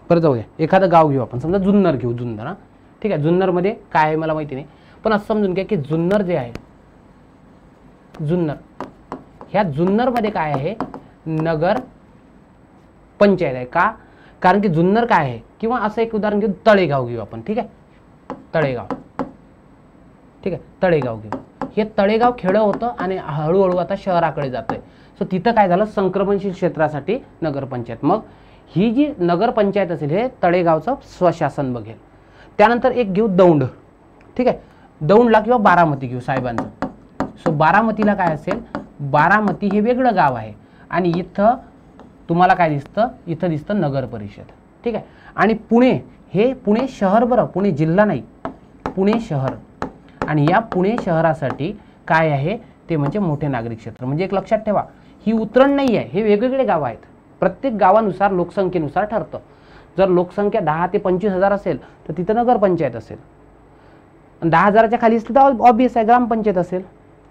परत जाऊ द्या, एखादं गाव घेऊ आपण, समजा जुन्नर घेऊ. जुन्नर. ठीक आहे, जुन्नरमध्ये काय आहे मला माहिती नाही, पण असं समजून घ्या की जुन्नर जे आहे, जुन्नर ह्या जुन्नरमध्ये काय आहे, नगर पंचायत आहे. का? कारण की जुन्नर काय आहे, किंवा असं एक उदाहरण घेऊ, तळेगाव घेऊ आपण. ठीक आहे, तळेगाव. ठीक आहे, तळेगाव घेऊ. हे तळेगाव खेडं होतं आणि हळूहळू आता शहराकडे जातंय. सो तिथं काय झालं, संक्रमणशील क्षेत्रासाठी नगरपंचायत. मग ही जी नगरपंचायत असेल हे तळेगावचं स्वशासन बघेल. त्यानंतर एक घेऊ दौंड. ठीक आहे, दौंडला किंवा बारामती घेऊ साहेबांचं. सो बारामतीला काय असेल, बारामती हे वेगळं गाव आहे आणि इथं तुम्हाला काय दिसतं, इथं दिसतं नगर परिषद. ठीक आहे, आणि पुणे हे पुणे शहर, बरं पुणे जिल्हा नाही, पुणे शहर. आणि या पुणे शहरासाठी काय आहे ते म्हणजे मोठे नागरिक क्षेत्र. म्हणजे एक लक्षात ठेवा, ही उतरण नाही आहे, हे वेगवेगळे गाव आहेत. प्रत्येक गावानुसार लोकसंख्येनुसार ठरतं. जर लोकसंख्या 10 ते 25,000 असेल तर तिथं नगरपंचायत असेल. 10,000च्या खाली असली तर ऑब्वियस आहे ग्रामपंचायत असेल.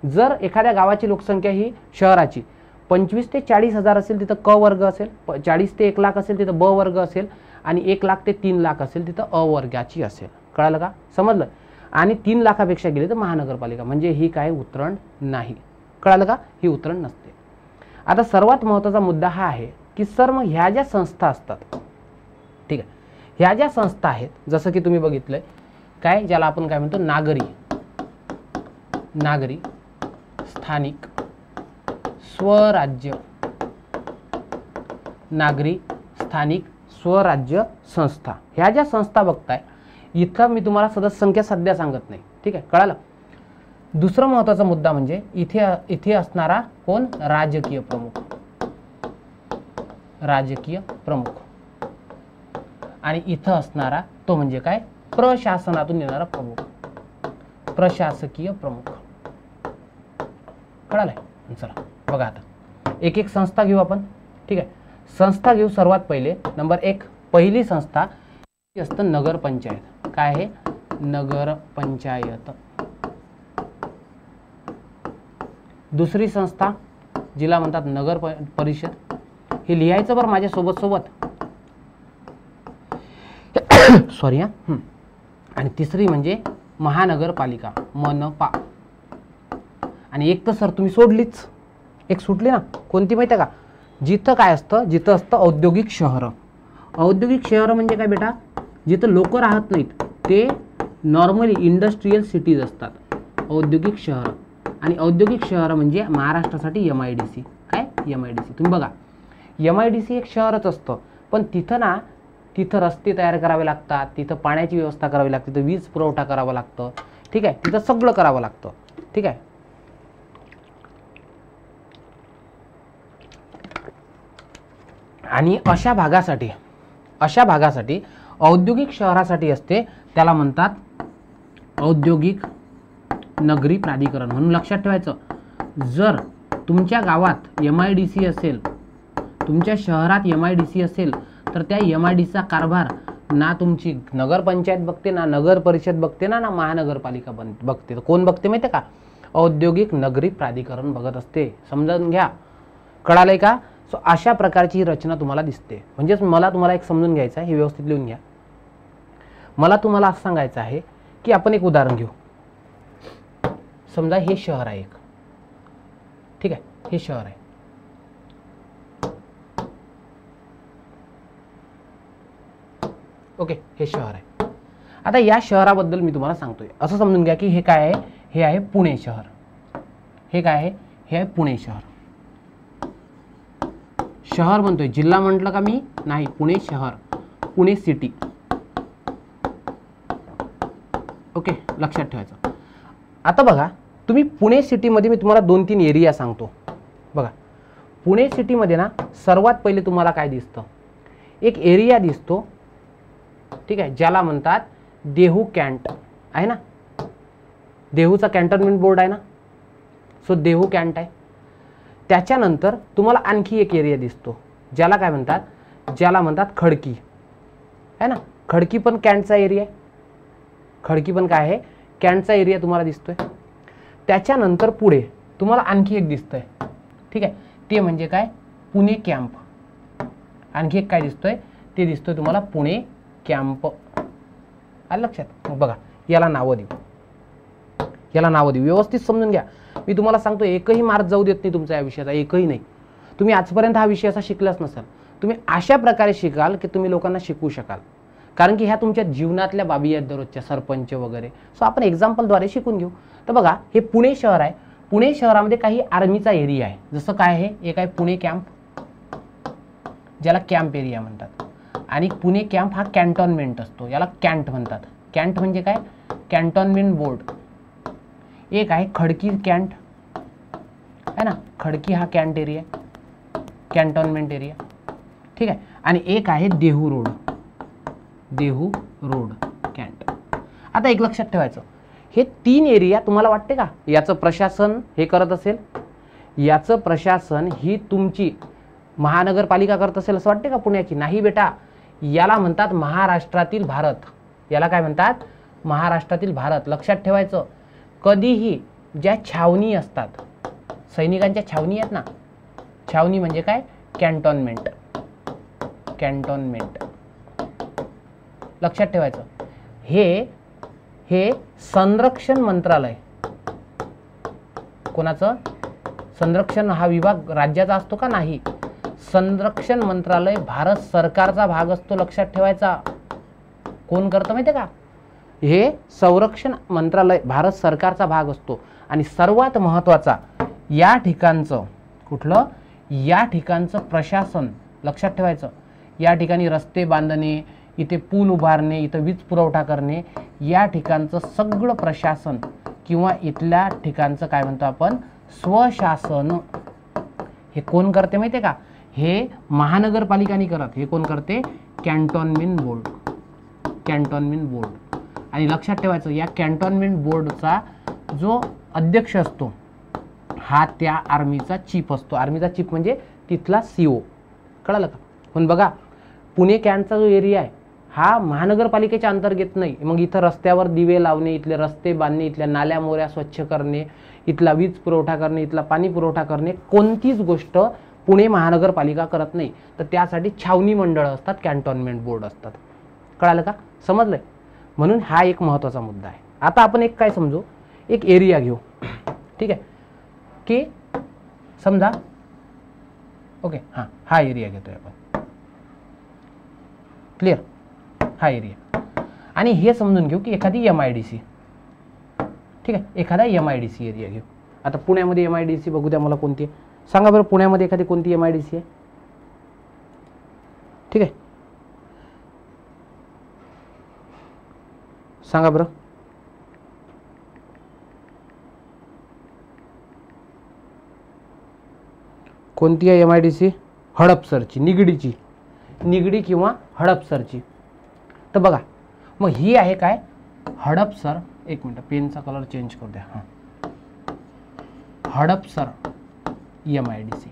जर एखाद्या गावाची लोकसंख्या ही शहराची 25 ते 40,000 असेल तिथं क वर्ग असेल, 40 ते 1 लाख असेल तिथं ब वर्ग असेल, आणि 1 लाख ते 3 लाख असेल तिथं अ वर्गाची असेल. कळालं का, समजलं. आणि 3 लाखापेक्षा गेले तर महानगरपालिका. म्हणजे ही काय उतरण नाही. कळालं का, ही उतरण नसते. आता सर्वात महत्त्वाचा मुद्दा हा आहे की सर मग ह्या ज्या संस्था असतात, ठीक आहे, ह्या ज्या संस्था आहेत जसं की तुम्ही बघितलंय काय, ज्याला आपण काय म्हणतो नागरी स्थानिक स्वराज्य, नागरी स्थानिक स्वराज्य संस्था. ह्या ज्या संस्था बघताय इथं मी तुम्हाला सदस्य संख्या सध्या सांगत नाही. ठीक आहे, कळालं. दुसरा महत्त्वाचा मुद्दा म्हणजे इथे असणारा कोण, राजकीय प्रमुख, राजकीय प्रमुख. आणि इथं असणारा तो म्हणजे काय, प्रशासनातून येणारा प्रमुख, प्रशासकीय प्रमुख. कळालंय. चला बघा आता एक एक संस्था घेऊ आपण. ठीक आहे, संस्था घेऊ. सर्वात पहिले नंबर 1 पहिली संस्था असतं नगरपंचायत. काय आहे, नगरपंचायत. दुसरी संस्था जिला म्हणतात नगर परिषद. हे लिहायचं बरं माझ्या सोबत सॉरी हां. आणि तिसरी म्हणजे महानगरपालिका, मनपा. आणि एक तर सर तुम्ही सोडलीच, एक सुटली ना, कोणती माहिती आहे का, जिथं काय असतं, जिथं असतं औद्योगिक शहर. औद्योगिक शहर म्हणजे काय बेटा, जिथं लोक राहत नाहीत ते नॉर्मली इंडस्ट्रियल सिटीज असतात औद्योगिक शहर. आणि औद्योगिक शहर म्हणजे महाराष्ट्रासाठी MIDC. काय MIDC, तुम्ही बघा MIDC एक शहरच असतं, पण तिथं ना, तिथं रस्ते तयार करावे लागतात, तिथं पाण्याची व्यवस्था करावी लागते, तिथं वीज पुरवठा करावा लागतं. ठीक आहे, तिथं सगळं करावं लागतं. ठीक आहे. आणि अशा भागासाठी औद्योगिक शहरासाठी असते, त्याला म्हणतात औद्योगिक नगरी प्राधिकरण. म्हणून लक्षात ठेवायचं, जर तुमच्या गावात MIDC असेल, तुमच्या शहरात MIDC असेल तर त्या MIDCचा कारभार ना तुमची नगरपंचायत बघते, ना नगर परिषद बघते, ना महानगरपालिका बघते. तर कोण बघते माहिती आहे का, औद्योगिक नगरी प्राधिकरण बघत असते. समजून घ्या. कळालंय का. सो अशा प्रकारची ही रचना तुम्हाला दिसते. म्हणजेच मला तुम्हाला एक समजून घ्यायचं आहे, हे व्यवस्थित लिहून घ्या. मला तुम्हाला असं सांगायचं आहे की आपण एक उदाहरण घेऊ. समजा हे शहर आहे एक. ठीक आहे, हे शहर आहे. ओके, हे शहर आहे. आता या शहराबद्दल मी तुम्हाला सांगतोय. असं समजून घ्या की हे काय आहे, हे आहे पुणे शहर. हे काय आहे, हे आहे पुणे शहर. शहर म्हणतोय, जिल्हा म्हटलं का मी, नाही, पुणे शहर, पुणे सिटी. ओके, लक्षात ठेवायचं. आता बघा तुम्ही पुणे सिटीमध्ये मी तुम्हाला 2-3 एरिया सांगतो. बघा पुणे सिटीमध्ये ना सर्वात पहिले तुम्हाला काय दिसतं, एक एरिया दिसतो. ठीक आहे, ज्याला म्हणतात देहू कॅन्ट. आहे ना, देहूचा कॅन्टोन्मेंट बोर्ड आहे ना, सो देहू कॅन्ट आहे. त्याच्यानंतर तुम्हाला आणखी एक एरिया दिसतो ज्याला काय म्हणतात, ज्याला म्हणतात खडकी. आहे ना, खडकी पण कॅन्टचा एरिया आहे. खडकी पण काय आहे, कॅन्टचा एरिया तुम्हाला दिसतोय. त्याच्यानंतर पुढे तुम्हाला आणखी एक दिसतंय. ठीक आहे, ते म्हणजे काय, पुणे कॅम्प. आणखी एक काय दिसतोय, ते दिसतोय तुम्हाला पुणे कॅम्प. आलं लक्षात. मग बघा याला नावं देऊ, याला नावं देऊ. व्यवस्थित समजून घ्या. मी तुम्हाला सांगतो एकही मार्क जाऊ देत नाही तुमचा या विषयाचा, एकही नाही. तुम्ही आजपर्यंत हा विषय असा शिकलाच नसाल. तुम्ही अशा प्रकारे शिकाल की तुम्ही लोकांना शिकवू शकाल, कारण की ह्या तुमच्या जीवनातल्या बाबी आहेत दररोजच्या, सरपंच वगैरे. सो आपण एक्झाम्पलद्वारे शिकून घेऊ. तर बघा हे पुणे शहर आहे. पुणे शहरामध्ये काही आर्मीचा एरिया आहे. जसं काय आहे, एक आहे पुणे कॅम्प, ज्याला कॅम्प एरिया म्हणतात. आणि पुणे कॅम्प हा कॅन्टॉनमेंट असतो, याला कॅन्ट म्हणतात. कॅन्ट म्हणजे काय? Cantonment board. एक आहे खडकी कॅन्ट आहे ना, खडकी हा कॅन्ट एरिया, कॅन्टॉनमेंट एरिया, ठीक आहे. आणि एक आहे Dehu road, Dehu road can't. आता एक लक्षात ठेवायचं, हे 3 एरिया तुम्हाला वाटते का याचं प्रशासन हे करत असेल? याचं प्रशासन ही तुमची महानगरपालिका करत असेल असं वाटते का पुण्याची? नाही बेटा, याला म्हणतात महाराष्ट्रातील भारत. याला काय म्हणतात? महाराष्ट्रातील भारत. लक्षात ठेवायचं, कधीही ज्या छावणी असतात, सैनिकांच्या छावणी आहेत ना, छावणी म्हणजे काय? Cantonment, cantonment. लक्षात ठेवायचं, हे संरक्षण मंत्रालय, कोणाचं? संरक्षण हा विभाग राज्याचा असतो का? नाही. संरक्षण मंत्रालय भारत सरकारचा भाग असतो. लक्षात ठेवायचा. कोण करतं माहिती आहे का? हे संरक्षण मंत्रालय भारत सरकारचा भाग असतो. आणि सर्वात महत्त्वाचा, या ठिकाणचं कुठलं? या ठिकाणचं प्रशासन. लक्षात ठेवायचं, या ठिकाणी रस्ते बांधणे, इथे पूल उभारणे, इथं वीज पुरवठा करणे, या ठिकाणचं सगळं प्रशासन किंवा इथल्या ठिकाणचं काय म्हणतो आपण? स्वशासन. हे कोण करते माहिती आहे का? हे महानगरपालिकांनी करत. हे कोण करते? Cantonment board, cantonment board. आणि लक्षात ठेवायचं, या कॅन्टॉनमेंट बोर्डचा जो अध्यक्ष असतो हा त्या आर्मीचा चीफ असतो. आर्मीचा चीफ म्हणजे तिथला CO. कळलं का? पण बघा, पुणे कॅन्टचा जो एरिया आहे हा महानगरपालिकेच्या अंतर्गत नाही. मग इथं रस्त्यावर दिवे लावणे, इथले रस्ते बांधणे, इथल्या नाल्या मोऱ्या स्वच्छ करणे, इथला वीज पुरवठा करणे, इथला पाणी पुरवठा करणे, कोणतीच गोष्ट पुणे महानगरपालिका करत नाही. तर त्यासाठी छावणी मंडळं असतात, कॅन्टॉनमेंट बोर्ड असतात. कळालं का? समजलंय? म्हणून हा एक महत्त्वाचा मुद्दा आहे. आता आपण एक काय समजू, एक एरिया घेऊ, ठीक आहे, की समजा ओके, हां, हा एरिया घेतोय आपण. क्लिअर? हा एरिया. आणि हे समजून घेऊ की एखादी MIDC, ठीक आहे, एखादा MIDC एरिया घेऊ. आता पुण्यामध्ये MIDC बघू द्या मला कोणती आहे. सांगा बरं, पुण्यामध्ये एखादी कोणती MIDC आहे? ठीक आहे, सांगा बरं. कोणती आहे MIDC? हडपसरची, निगडीची, निगडी किंवा हडपसरची. तर बघा, मग ही आहे काय? हडपसर. एक मिनिट, पेनचा कलर चेंज करू द्या. हां, हडपसर MIDC.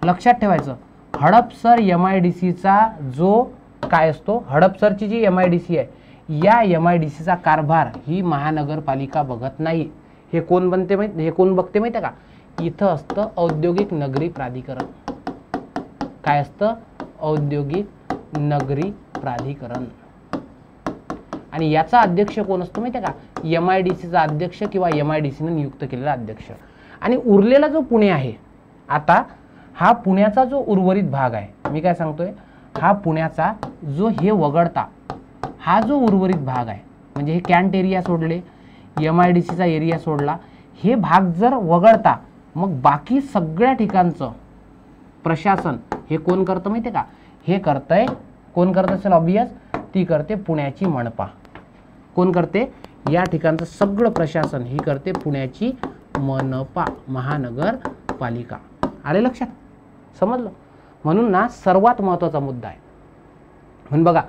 लक्षात ठेवायचं, हडपसर MIDCचा जो काय असतो, हडपसरची जी MIDC आहे, या MIDCचा कारभार ही महानगरपालिका बघत नाही. हे कोण बनते माहिती? हे कोण बघते माहिती आहे का? इथं असतं औद्योगिक नगरी प्राधिकरण. काय असतं? औद्योगिक नगरी प्राधिकरण. आणि याचा अध्यक्ष कोण असतो माहिती आहे का? MIDCचा अध्यक्ष किंवा MIDCने नियुक्त केलेला अध्यक्ष. आणि उरलेला जो पुणे आहे, आता हा पुण्याचा जो उर्वरित भाग आहे, मी काय सांगतोय, हा पुण्याचा जो हे वगळता हा जो उर्वरित भाग आहे, म्हणजे हे कॅन्ट एरिया सोडले, MIDCचा एरिया सोडला, हे भाग जर वगळता मग बाकी सगळ्या ठिकाणचं प्रशासन हे कोण करतं माहिती आहे का? हे करतंय, कोण करत असेल? ऑब्वियस, ती करते पुण्याची मनपा. कोण करते? या ठिकाणचं सगळं प्रशासन ही करते पुण्याची मनपा, महानगरपालिका. आले लक्षात? समजलं? म्हणून ना सर्वात महत्त्वाचा मुद्दा आहे. म्हणून बघा,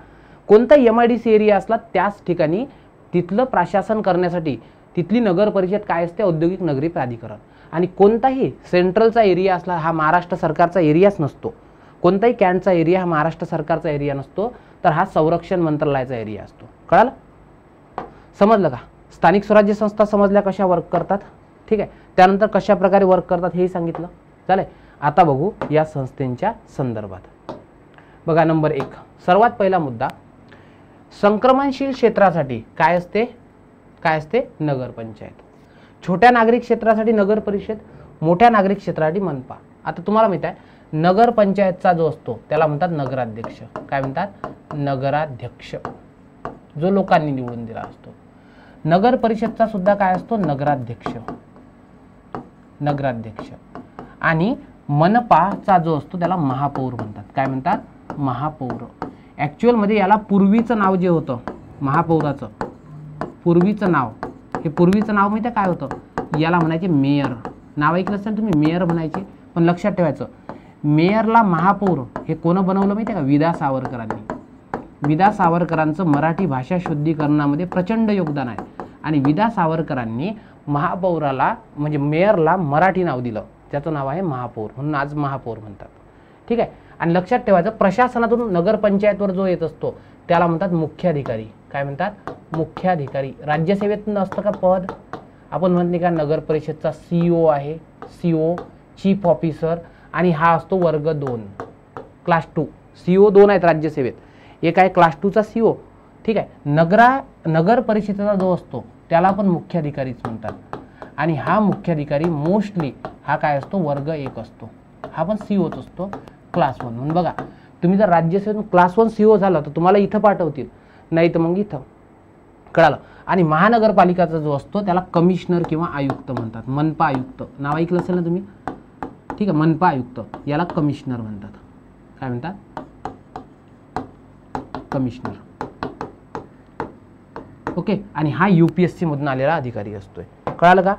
कोणता MIDC एरिया असला त्याच ठिकाणी तिथलं प्रशासन करण्यासाठी तिथली नगर परिषद काय असते? औद्योगिक नगरी प्राधिकरण. आणि कोणताही सेंट्रलचा एरिया असला, हा महाराष्ट्र सरकारचा एरियाच नसतो. कोणताही कॅन्टचा एरिया हा महाराष्ट्र सरकारचा एरिया नसतो, तर हा संरक्षण मंत्रालयाचा एरिया असतो. कळालं? समजलं का? स्थानिक स्वराज्य संस्था समजल्या कशा वर्क करतात, ठीक आहे. त्यानंतर कशा प्रकारे वर्क करतात हेही सांगितलं. चालेल, आता बघू या संस्थेच्या संदर्भात. बघा, नंबर 1 सर्वात पहिला मुद्दा, संक्रमणशील क्षेत्रासाठी काय असते? काय असते? नगरपंचायत. छोट्या नागरिक क्षेत्रासाठी नगर परिषद, मोठ्या नागरिक क्षेत्रासाठी मनपा. आता तुम्हाला माहित आहे, नगरपंचायतचा जो असतो त्याला म्हणतात नगराध्यक्ष. काय म्हणतात? नगराध्यक्ष, जो लोकांनी निवडून दिला असतो. नगर परिषदचा सुद्धा काय असतो? नगराध्यक्ष, नगराध्यक्ष. आणि मनपाचा जो असतो त्याला महापौर म्हणतात. काय म्हणतात? महापौर. ॲक्च्युअलमध्ये याला पूर्वीचं नाव जे होतं महापौराचं, पूर्वीचं नाव, हे पूर्वीचं नाव माहिती आहे काय होतं, याला म्हणायचे मेयर. नाव ऐकलं असेल तुम्ही, मेयर म्हणायचे. पण लक्षात ठेवायचं, मेयरला महापौर हे कोण बनवलं माहिती आहे का, विदा सावरकरांनी. विदा सावरकरांचं मराठी भाषा शुद्धीकरणामध्ये प्रचंड योगदान आहे आणि विदा सावरकरांनी महापौराला म्हणजे मेयरला मराठी नाव दिलं, त्याचं नाव आहे महापौर, म्हणून आज महापौर म्हणतात. ठीक आहे. आणि लक्षात ठेवायचं, प्रशासनातून नगरपंचायतवर जो येत असतो त्याला म्हणतात मुख्याधिकारी. काय म्हणतात, मुख्याधिकारी. राज्यसेवेत असतं का पद, आपण म्हणते का नगर परिषदचा CEO आहे, CO चीफ ऑफिसर, आणि हा असतो वर्ग 2 क्लास 2. CO 2 आहेत राज्यसेवेत, एक आहे क्लास 2चा CO. ठीक आहे. नगर परिषदेचा जो असतो त्याला आपण मुख्याधिकारीच म्हणतात. आणि हा मुख्याधिकारी मोस्टली हा काय असतो, वर्ग 1 असतो, हा पण COच असतो, क्लास 1. म्हणून बघा, तुम्ही जर राज्यसेवेतून क्लास 1 CO झाला तर तुम्हाला इथं पाठवतील, नाही तर मग इथं. कळालं. आणि महानगरपालिकाचा जो असतो त्याला कमिशनर किंवा आयुक्त म्हणतात, मनपा आयुक्त. नाव ऐकलं असेल ना तुम्ही. ठीक आहे. मनपा आयुक्त याला कमिशनर म्हणतात. काय म्हणतात, कमिशनर. ओके. आणि हा UPSC मधून आलेला अधिकारी असतोय. कळालं का,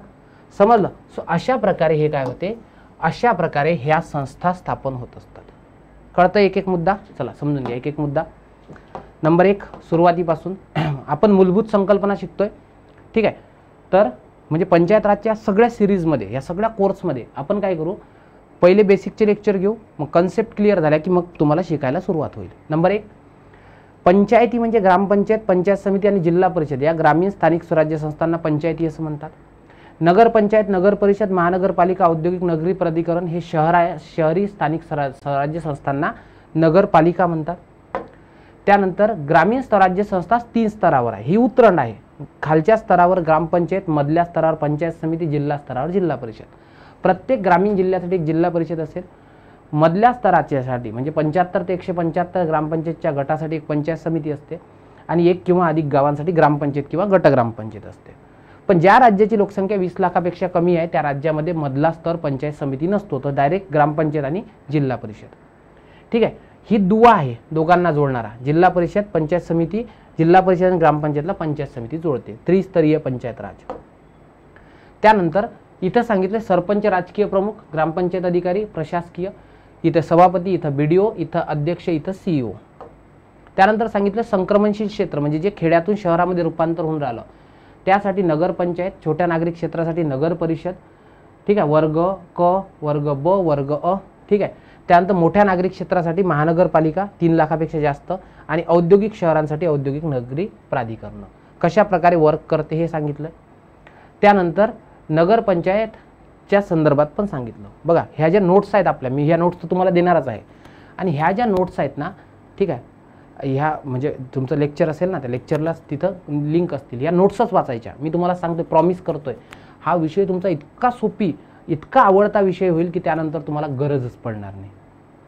समजलं. सो अशा प्रकारे हे काय होते, अशा प्रकारे ह्या संस्था स्थापन होत असतात. कळतं एक एक मुद्दा. चला समजून घ्या एक एक मुद्दा. नंबर 1, सुरुवातीपासून आपण मूलभूत संकल्पना शिकतोय. ठीक आहे. तर म्हणजे पंचायत राजच्या सगळ्या सिरीजमध्ये, या सगळ्या कोर्समध्ये आपण काय करू, पहिले बेसिकचे लेक्चर घेऊ, मग कन्सेप्ट क्लिअर झाल्या की मग तुम्हाला शिकायला सुरुवात होईल. नंबर 1, पंचायती म्हणजे ग्रामपंचायत, पंचायत समिती आणि जिल्हा परिषद या ग्रामीण स्थानिक स्वराज्य संस्थांना पंचायती असं म्हणतात. नगरपंचायत, नगर परिषद, महानगरपालिका, औद्योगिक नगरी प्राधिकरण हे शहरी स्थानिक स्वराज्य संस्थांना नगरपालिका म्हणतात. त्यानंतर ग्रामीण स्वराज्य संस्था 3 स्तरावर आहे, ही उतरंड आहे. खालच्या स्तरावर ग्रामपंचायत, मधल्या स्तरावर पंचायत समिती, जिल्हा स्तरावर जिल्हा परिषद. प्रत्येक ग्रामीण जिल्ह्यासाठी एक जिल्हा परिषद असेल. मधल्या स्तराच्यासाठी म्हणजे 75 ते 175 ग्रामपंचायतच्या गटासाठी एक पंचायत समिती असते आणि 1 किंवा अधिक गावांसाठी ग्रामपंचायत किंवा गट ग्रामपंचायत असते. पण ज्या राज्याची लोकसंख्या 20 लाखापेक्षा कमी आहे त्या राज्यामध्ये मधला स्तर पंचायत समिती नसतो, तर डायरेक्ट ग्रामपंचायत आणि जिल्हा परिषद. ठीक आहे. ही दुवा आहे दोघांना जोडणारा. जिल्हा परिषद, पंचायत समिती, जिल्हा परिषद आणि ग्रामपंचायतला पंचायत समिती जोडते. त्रिस्तरीय पंचायत राज. त्यानंतर इथं सांगितले सरपंच राजकीय प्रमुख, ग्रामपंचायत अधिकारी प्रशासकीय, इथं सभापती, इथं BDO, इथं अध्यक्ष, इथं CEO. त्यानंतर सांगितलं संक्रमणशील क्षेत्र म्हणजे जे खेड्यातून शहरामध्ये रूपांतर होऊन राहिलं त्यासाठी नगरपंचायत, छोट्या नागरिक क्षेत्रासाठी नगर परिषद. ठीक आहे. वर्ग क, वर्ग ब, वर्ग अ. ठीक आहे. त्यानंतर मोठ्या नागरिक क्षेत्रासाठी महानगरपालिका 3 लाखापेक्षा जास्त आणि औद्योगिक शहरांसाठी औद्योगिक नगरी प्राधिकरण कशा प्रकारे वर्क करते हे सांगितलं. त्यानंतर नगरपंचायतच्या संदर्भात पण सांगितलं. बघा ह्या ज्या नोट्स आहेत आपल्या, मी ह्या नोट्स तर तुम्हाला देणारच आहे. आणि ह्या ज्या नोट्स आहेत ना, ठीक आहे, ह्या म्हणजे तुमचं लेक्चर असेल ना, त्या लेक्चरलाच तिथं लिंक असतील, या नोट्सच वाचायच्या. मी तुम्हाला सांगतो, प्रॉमिस करतोय, हा विषय तुमचा इतका सोपी, इतका आवडता विषय होईल की त्यानंतर तुम्हाला गरजच पडणार नाही.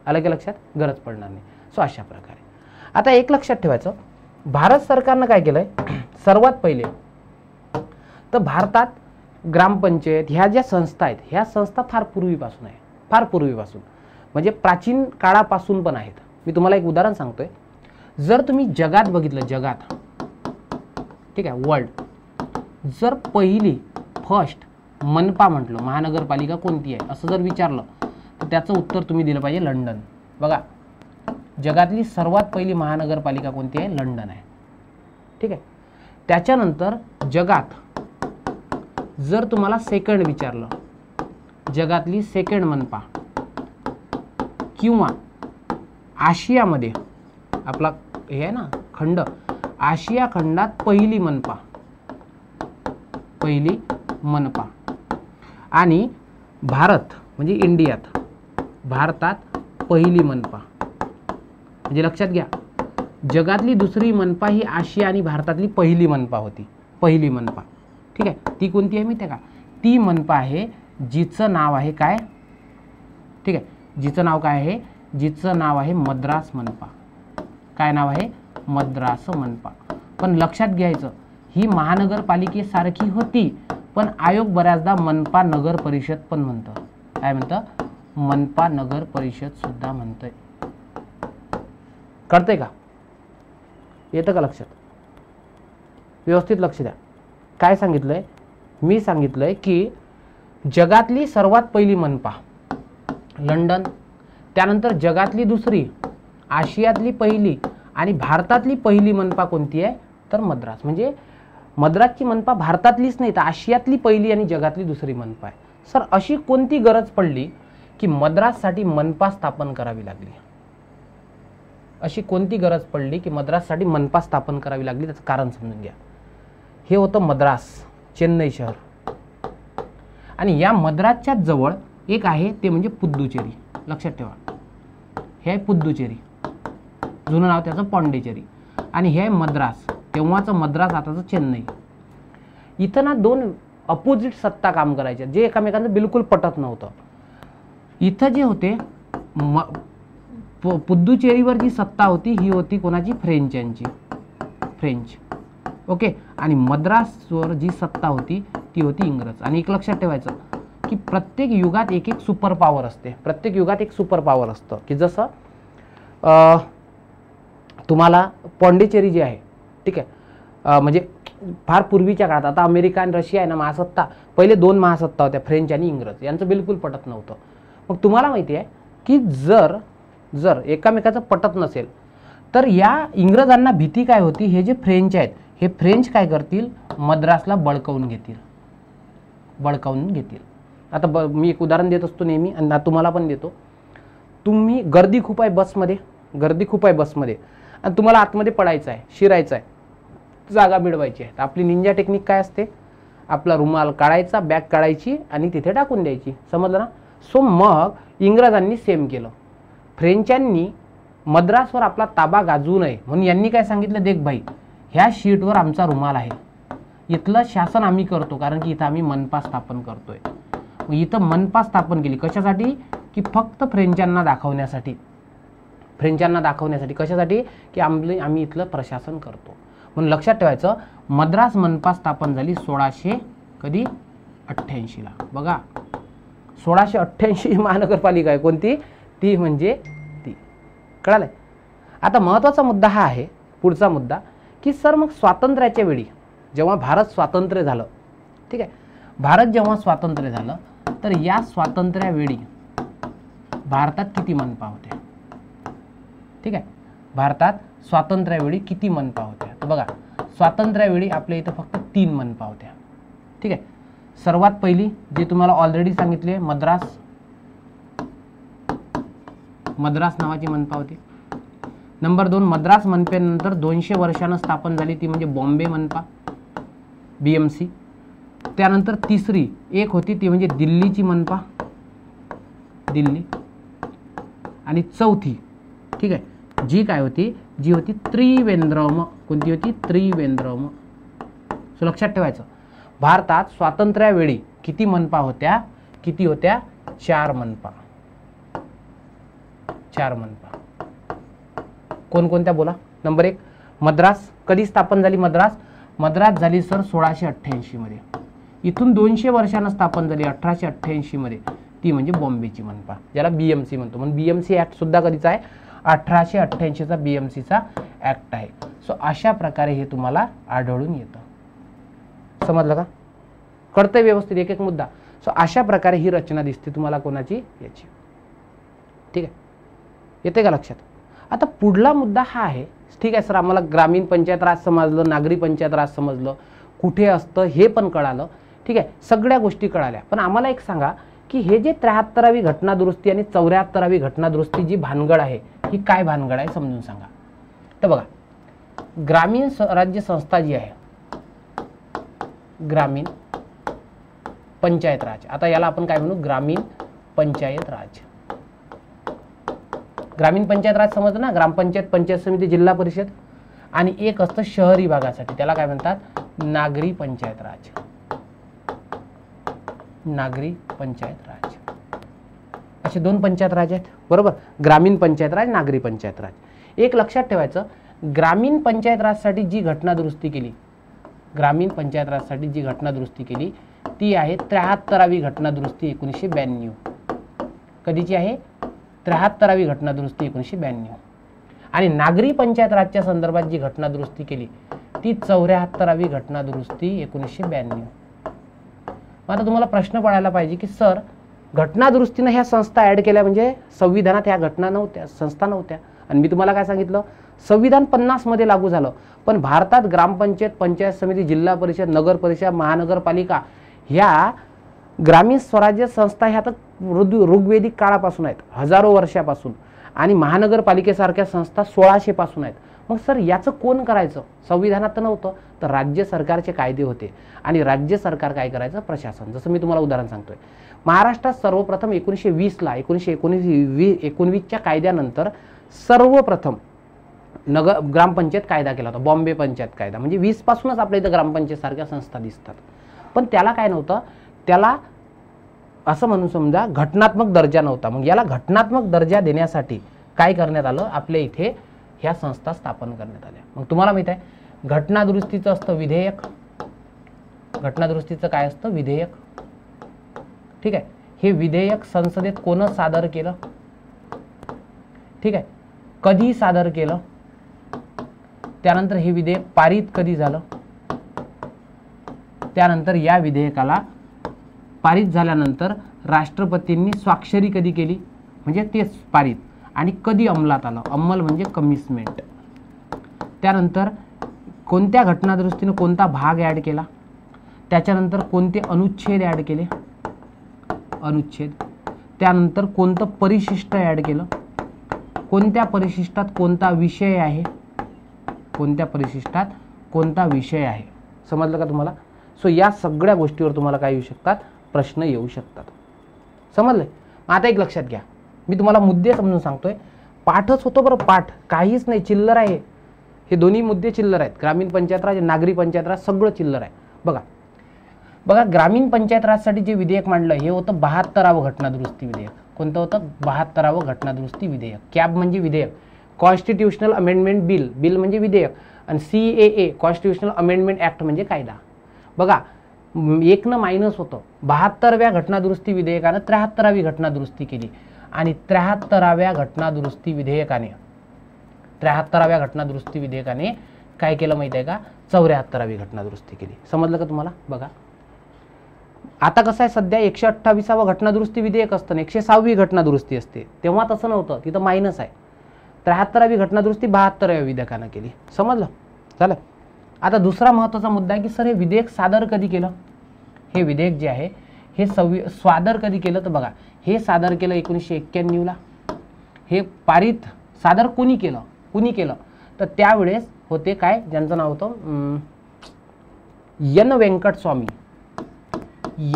आलं की लक्षात, गरज पडणार नाही. सो अशा प्रकारे आता एक लक्षात ठेवायचं, भारत सरकारनं काय केलंय, सर्वात पहिले तर भारतात ग्रामपंचायत ह्या ज्या संस्था आहेत, ह्या संस्था फार पूर्वीपासून आहे, फार पूर्वीपासून म्हणजे प्राचीन काळापासून पण आहेत. मी तुम्हाला एक उदाहरण सांगतोय. जर तुम्ही जगात बघितलं, जगात, ठीक आहे, वर्ल्ड, जर पहिली फर्स्ट मनपा म्हटलं, महानगरपालिका कोणती आहे असं जर विचारलं तर त्याचं उत्तर तुम्ही दिलं पाहिजे लंडन. बघा जगातली सर्वात पहिली महानगरपालिका कोणती आहे, लंडन आहे. ठीक आहे. त्याच्यानंतर जगात जर तुम्हाला सेकंड विचारलं, जगातली सेकंड मनपा किंवा आशियामध्ये आपला हे आहे ना खंड, आशिया खंडात पहिली मनपा, पहिली मनपा, आणि भारत म्हणजे इंडियात, भारतात पहिली मनपा. म्हणजे लक्षात घ्या, जगातली दुसरी मनपा ही आशिया आणि भारतातली पहिली मनपा होती, पहिली मनपा. ठीक आहे. ती कोणती आहे माहिती आहे का, ती मनपा आहे जिचं नाव आहे काय, ठीक आहे, जिचं नाव काय आहे, जिचं नाव आहे मद्रास मनपा. काय नाव आहे, मद्रास मनपा. पण लक्षात घ्यायचं, ही महानगरपालिकेसारखी होती पण आयोग बऱ्याचदा मनपा नगर परिषद पण म्हणतं. काय म्हणतं, मनपा नगर परिषद सुद्धा म्हणतंय. कळतंय का? येतं का लक्षात? व्यवस्थित लक्ष द्या. काय सांगितलंय? मी सांगितलंय की जगातली सर्वात पहिली मनपा लंडन, त्यानंतर जगातली दुसरी, आशियातली पहिली आणि भारतातली पहिली मनपा कोणती आहे? तर मद्रास. म्हणजे मद्रासची मनपा भारतातलीच नाही तर आशियातली पहिली आणि जगातली दुसरी मनपा आहे. सर अशी कोणती गरज पडली की मद्राससाठी मनपा स्थापन करावी लागली? अशी कोणती गरज पडली की मद्राससाठी मनपा स्थापन करावी लागली? त्याचं कारण समजून घ्या. हे होतं मद्रास, चेन्नई शहर. आणि या मद्रासच्या जवळ एक आहे ते म्हणजे पुद्दुचेरी. लक्षात ठेवा, हे आहे पुद्दुचेरी, जुनं नाव त्याचं पॉंडिचेरी. आणि हे आहे मद्रास, तेव्हाचं मद्रास, आताचं चेन्नई. इथं ना दोन अपोजिट सत्ता काम करायच्या, जे एकामेकांचं बिलकुल पटत नव्हतं. इथं जे होते पुद्दुचेरीवर जी सत्ता होती ही होती कोणाची? फ्रेंचांची, फ्रेंच. ओके. आणि मद्रासवर जी सत्ता होती ती होती इंग्रज. आणि एक लक्षात ठेवायचं की प्रत्येक युगात एक एक सुपर पॉवर असते. प्रत्येक युगात एक सुपर पॉवर असतं की जसं तुम्हाला पॉंडिचेरी जी आहे, ठीक आहे, म्हणजे फार पूर्वीच्या काळात, आता अमेरिका आणि रशिया आहे ना महासत्ता, पहिले दोन महासत्ता होत्या, फ्रेंच आणि इंग्रज. यांचं बिलकुल पटत नव्हतं. मग तुम्हाला माहिती आहे की जर एकामेकाचं पटत नसेल तर या इंग्रजांना भीती काय होती? हे जे फ्रेंच आहेत हे फ्रेंच काय करतील? मद्रासला बळकावून घेतील. आता मी एक उदाहरण देत असतो नेहमी आणि तुम्हाला पण देतो. तुम्ही गर्दी खूप आहे बसमध्ये आणि तुम्हाला आतमध्ये पडायचं आहे, शिरायचं आहे, जागा मिळवायची आहे. तर आपली निंजा टेक्निक काय असते? आपला रुमाल काढायचा, बॅग काढायची आणि तिथे टाकून द्यायची. समजलं ना? सो मग इंग्रजांनी सेम केलं. फ्रेंचांनी मद्रासवर आपला ताबा गाजवू नये म्हणून यांनी काय सांगितलं? देख भाई, ह्या शीटवर आमचा रुमाल आहे, इथलं शासन आम्ही करतो कारण की इथं आम्ही मनपा स्थापन करतोय. मग इथं मनपा स्थापन केली कशासाठी? की फक्त फ्रेंचांना दाखवण्यासाठी. कशासाठी? की आम्ही इथलं प्रशासन करतो. म्हणून लक्षात ठेवायचं, मद्रास मनपा स्थापन झाली 1688 ला. बघा, 1688 महानगरपालिका आहे कोणती? ती म्हणजे ती. कळालंय? आता महत्त्वाचा मुद्दा हा आहे, पुढचा मुद्दा, की सर मग स्वातंत्र्याच्या वेळी जेव्हा भारत स्वातंत्र्य झालं, ठीक आहे, भारत जेव्हा स्वातंत्र्य झालं तर या स्वातंत्र्यावेळी भारतात किती मनपा होत्या? ठीक आहे, भारतात स्वातंत्र्यावेळी किती मनपा होत्या? तर बघा, स्वातंत्र्यावेळी आपल्या इथं फक्त 3 मनपा होत्या. ठीक आहे, सर्वात पहिली जे तुम्हाला ऑलरेडी सांगितले, मद्रास नावाची मनपा होती. नंबर 2, मद्रास मनपेनंतर 200 वर्षांनी स्थापन झाली ती म्हणजे बॉम्बे मनपा, BMC. त्यानंतर तिसरी एक होती ती म्हणजे दिल्लीची मनपा, दिल्ली. आणि चौथी, ठीक आहे, जी काय होती? जी होती त्रिवेंद्रम. कोणती होती? त्रिवेंद्रम. सो लक्षात ठेवायचं, भारतात स्वातंत्र्यावेळी किती मनपा होत्या? किती होत्या? 4 मनपा. 4 मनपा. कोणकोणत्या बोला? नंबर 1, मद्रास. कधी स्थापन झाली मद्रास? मद्रास झाली सर 1688 मध्ये. इथून 200 वर्षांनी स्थापन झाली 1888 मध्ये, ती म्हणजे बॉम्बेची मनपा, ज्याला BMC म्हणतो. म्हणून BMC ऍक्ट सुद्धा कधीचा आहे? 1888चा BMCचा ऍक्ट आहे. सो अशा प्रकारे हे तुम्हाला आढळून येतं. समजलं का? कळतंय व्यवस्थित एक एक मुद्दा? सो अशा प्रकारे ही रचना दिसते तुम्हाला कोणाची? याची. ठीक आहे, येते का लक्षात? आता पुढला मुद्दा हा आहे, ठीक आहे सर, आम्हाला ग्रामीण पंचायत राज समजलं, नागरी पंचायत राज समजलं, कुठे असतं हे पण कळालं, ठीक आहे, सगळ्या गोष्टी कळाल्या. पण आम्हाला एक सांगा की हे जे 73वी घटना दुरुस्ती आणि 74वी घटना दुरुस्ती जी भानगड आहे, ही काय भानगड आहे समजून सांगा. तर बघा, ग्रामीण राज्य संस्था जी आहे, ग्रामीण पंचायत राज, आता याला आपण काय म्हणू? ग्रामीण पंचायत राज. ग्रामीण पंचायत राज समजलं ना? ग्रामपंचायत, पंचायत समिती, जिल्हा परिषद. आणि एक असतं शहरी भागासाठी, त्याला काय म्हणतात? नागरी पंचायत राज. नागरी पंचायत राज. असे 2 पंचायत राज आहेत, बरोबर? ग्रामीण पंचायत राज, नागरी पंचायत राज. एक लक्षात ठेवायचं, ग्रामीण पंचायत राजसाठी जी घटना दुरुस्ती केली, ग्रामीण पंचायत राजसाठी जी घटना दुरुस्ती केली ती आहे 73वी घटना दुरुस्ती 1992. कधीची आहे? 73वी घटना दुरुस्ती 1992. आणि नागरी पंचायत राजच्या संदर्भात जी घटना दुरुस्ती केली ती 74वी घटना दुरुस्ती 1992. आता तुम्हाला प्रश्न पडायला पाहिजे की सर घटना दुरुस्तीनं ह्या संस्था ऍड केल्या म्हणजे संविधानात ह्या घटना नव्हत्या, संस्था नव्हत्या. आणि मी तुम्हाला काय सांगितलं, संविधान 50 मध्ये लागू झालं, पण भारतात ग्रामपंचायत, पंचायत समिती, जिल्हा परिषद, नगर परिषद, महानगरपालिका ह्या ग्रामीण स्वराज्य संस्था ह्या तर ऋग्वेदिक काळापासून आहेत, हजारो वर्षापासून. आणि महानगरपालिकेसारख्या संस्था 1600 पासून आहेत. मग सर याचं कोण करायचं? संविधानात तर नव्हतं, तर राज्य सरकारचे कायदे होते आणि राज्य सरकार काय करायचं? प्रशासन. जसं मी तुम्हाला उदाहरण सांगतोय, महाराष्ट्रात सर्वप्रथम 1920ला 1919च्या कायद्यानंतर सर्वप्रथम ग्रामपंचायत कायदा केला होता, बॉम्बे पंचायत कायदा. म्हणजे 20 पासूनच आपल्या इथं ग्रामपंचायत सारख्या संस्था दिसतात. पण त्याला काय नव्हतं, त्याला असं म्हणून समजा घटनात्मक दर्जा नव्हता. मग याला घटनात्मक दर्जा देण्यासाठी काय करण्यात आलं, आपल्या इथे ह्या संस्था स्थापन करण्यात आल्या. मग तुम्हाला माहित आहे घटना दुरुस्तीचं असतं विधेयक, घटना दुरुस्तीचं काय असतं? विधेयक. ठीक आहे, हे विधेयक संसदेत कोण सादर केलं? ठीक आहे, कधी सादर केलं? त्यानंतर हे विधेयक पारित कधी झालं? त्यानंतर या विधेयकाला पारित झाल्यानंतर राष्ट्रपतींनी स्वाक्षरी कधी केली, म्हणजे तेच पारित, आणि कधी अंमलात आलं? अंमल म्हणजे कमिटमेंट. त्यानंतर कोणत्या घटना दुरुस्तीने कोणता भाग ऍड केला, त्याच्यानंतर कोणते अनुच्छेद ऍड केले, अनुच्छेद. त्यानंतर कोणतं परिशिष्ट ऍड केलं, कोणत्या परिशिष्टात कोणता विषय आहे, कोणत्या परिशिष्टात कोणता विषय आहे. समजलं का तुम्हाला? सो या सगळ्या गोष्टीवर तुम्हाला काय येऊ शकतात? प्रश्न येऊ शकतात. समजले? आता एक लक्षात घ्या, मी तुम्हाला मुद्दे समजून सांगतोय. पाठच होतो बरं, पाठ काहीच नाही, चिल्लर आहे. हे दोन्ही मुद्दे चिल्लर आहेत. ग्रामीण पंचायत राज, नागरी पंचायत राज सगळं चिल्लर आहे. बघा बघा ग्रामीण पंचायत राजसाठी जे विधेयक मांडलं हे होतं 72वे घटना दुरुस्ती विधेयक. कोणतं होतं? 72वे घटना दुरुस्ती विधेयक. कॅब म्हणजे विधेयक, कॉन्स्टिट्यूशनल अमेंडमेंट बिल, बिल म्हणजे विधेयक, आणि CAA कॉन्स्टिट्यूशनल अमेंडमेंट ऍक्ट म्हणजे कायदा. बघा एकनं मायनस होतं. 72व्या घटना दुरुस्ती विधेयकानं 73वी घटना दुरुस्ती केली आणि 73व्या घटना दुरुस्ती विधेयकाने 73व्या घटना दुरुस्ती विधेयकाने काय केलं माहिती आहे का? 74वी घटना दुरुस्ती केली. समजलं का तुम्हाला? बघा आता कसं आहे, सध्या 128वा घटना दुरुस्ती विधेयक असतं, 106वी घटना दुरुस्ती असते. तेव्हा तसं नव्हतं, तिथं मायनस आहे. 73वी घटना दुरुस्ती 72व्या विधेयकानं केली. समजलं? झालं. आता दुसरा महत्त्वाचा मुद्दा आहे की सर हे विधेयक सादर कधी केलं? हे विधेयक जे आहे हे सादर कधी केलं? तर बघा हे सादर केलं 1991ला. हे पारित सादर कोणी केलं? कुणी केलं? तर त्यावेळेस होते काय, ज्यांचं नाव होतं एन व्यंकटस्वामी.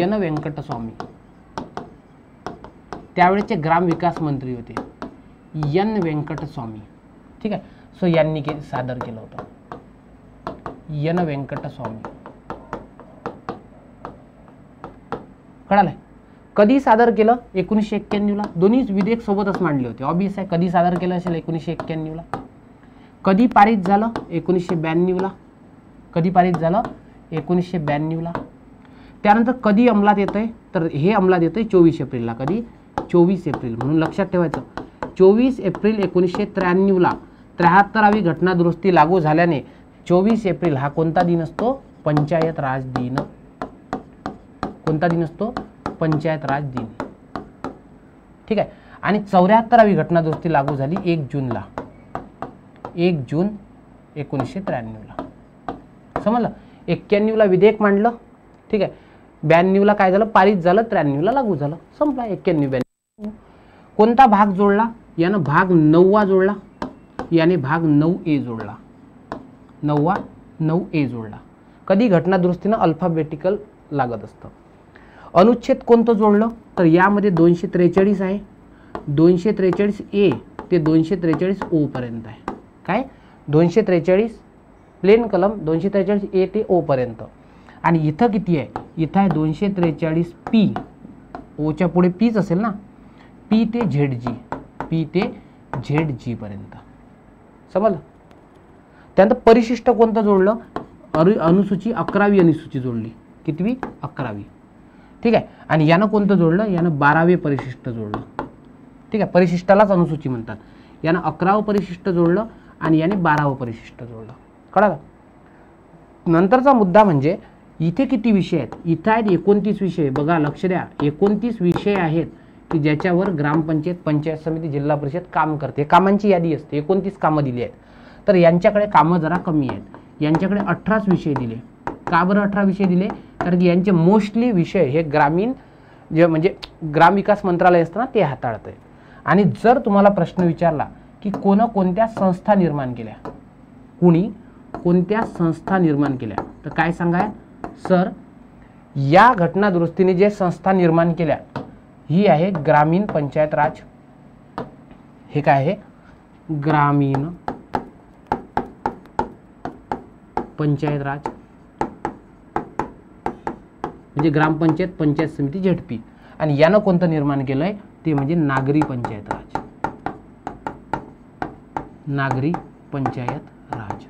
एन व्यंकटस्वामी त्यावेळेचे ग्रामविकास मंत्री होते, एन व्यंकटस्वामी. ठीक आहे, सो यांनी सादर केलं होतं, एन व्यंकटस्वामी. कळालंय? कधी सादर केलं? 1991ला. दोन्ही विधेयक सोबतच मांडले होते. ऑब्वियस आहे कधी सादर केलं असेल? 1991ला. कधी पारित झालं? 1992ला. कधी पारित झालं? 1992ला. त्यानंतर कधी अंमलात येतंय? तर हे अंमलात येतंय 24 एप्रिलला. कधी? 24 एप्रिल. म्हणून लक्षात ठेवायचं 24 एप्रिल 1993ला 73वी घटना दुरुस्ती लागू झाल्याने 24 एप्रिल हा कोणता दिन असतो? पंचायत राज दिन. कोणता दिन असतो? पंचायत राज दिन. ठीक आहे. आणि 74वी घटना दुरुस्ती लागू झाली 1 जूनला. 1 जून 1993ला. समजलं? 91ला विधेयक मांडलं. ठीक आहे. 92ला काय झालं? पारित झालं. 93ला लागू झालं. संपला. 91 92. कोणता भाग जोडला? यानं भाग 9वा जोडला, याने भाग 9A जोडला. 9A जोडला. कधी? घटना दुरुस्तीनं अल्फाबेटिकल लागत असतं. अनुच्छेद कोणतं जोडलं? तर यामध्ये 243 आहे. 243A ते 243O पर्यंत आहे. काय? 243 प्लेन कलम 243A ते O पर्यंत. आणि इथं किती आहे? इथं आहे 243P. ओच्या पुढे Pच असेल ना. P ते ZG. P ते ZG पर्यंत. समजलं? त्यानंतर परिशिष्ट कोणतं जोडलं? अनुसूची 11वी अनुसूची जोडली. कितवी? 11वी. ठीक आहे. आणि यानं कोणतं जोडलं? यानं 12वे परिशिष्ट जोडलं. ठीक आहे. परिशिष्टालाच अनुसूची म्हणतात. यानं 11वं परिशिष्ट जोडलं आणि याने 12वं परिशिष्ट जोडलं. कळलं? नंतरचा मुद्दा म्हणजे इथे किती विषय आहेत? इथं आहेत 29 विषय. बघा लक्ष द्या, 29 विषय आहेत की ज्याच्यावर ग्रामपंचायत, पंचायत समिती, जिल्हा परिषद काम करते. कामांची यादी असते, 29 कामं दिली आहेत. तर यांच्याकडे कामं जरा कमी आहेत. यांच्याकडे 18 विषय दिले. का बरं 18 विषय दिले? कारण की यांचे मोस्टली विषय हे ग्रामीण जे म्हणजे ग्रामविकास मंत्रालय असतं ना ते हाताळतंय. आणि जर तुम्हाला प्रश्न विचारला की कोणत्या संस्था निर्माण केल्या, कुणी कोणत्या संस्था निर्माण केल्या, तर काय सांगा सर, या घटना दुरुस्तीने जे संस्था निर्माण केल्या ही आहे ग्रामीण पंचायत राज. हे काय आहे? ग्रामीण पंचायत राज म्हणजे ग्रामपंचायत, पंचायत समिती, झेडपी. आणि यानं कोणतं निर्माण केलंय ते म्हणजे नागरी पंचायत राज. नागरी पंचायत राज.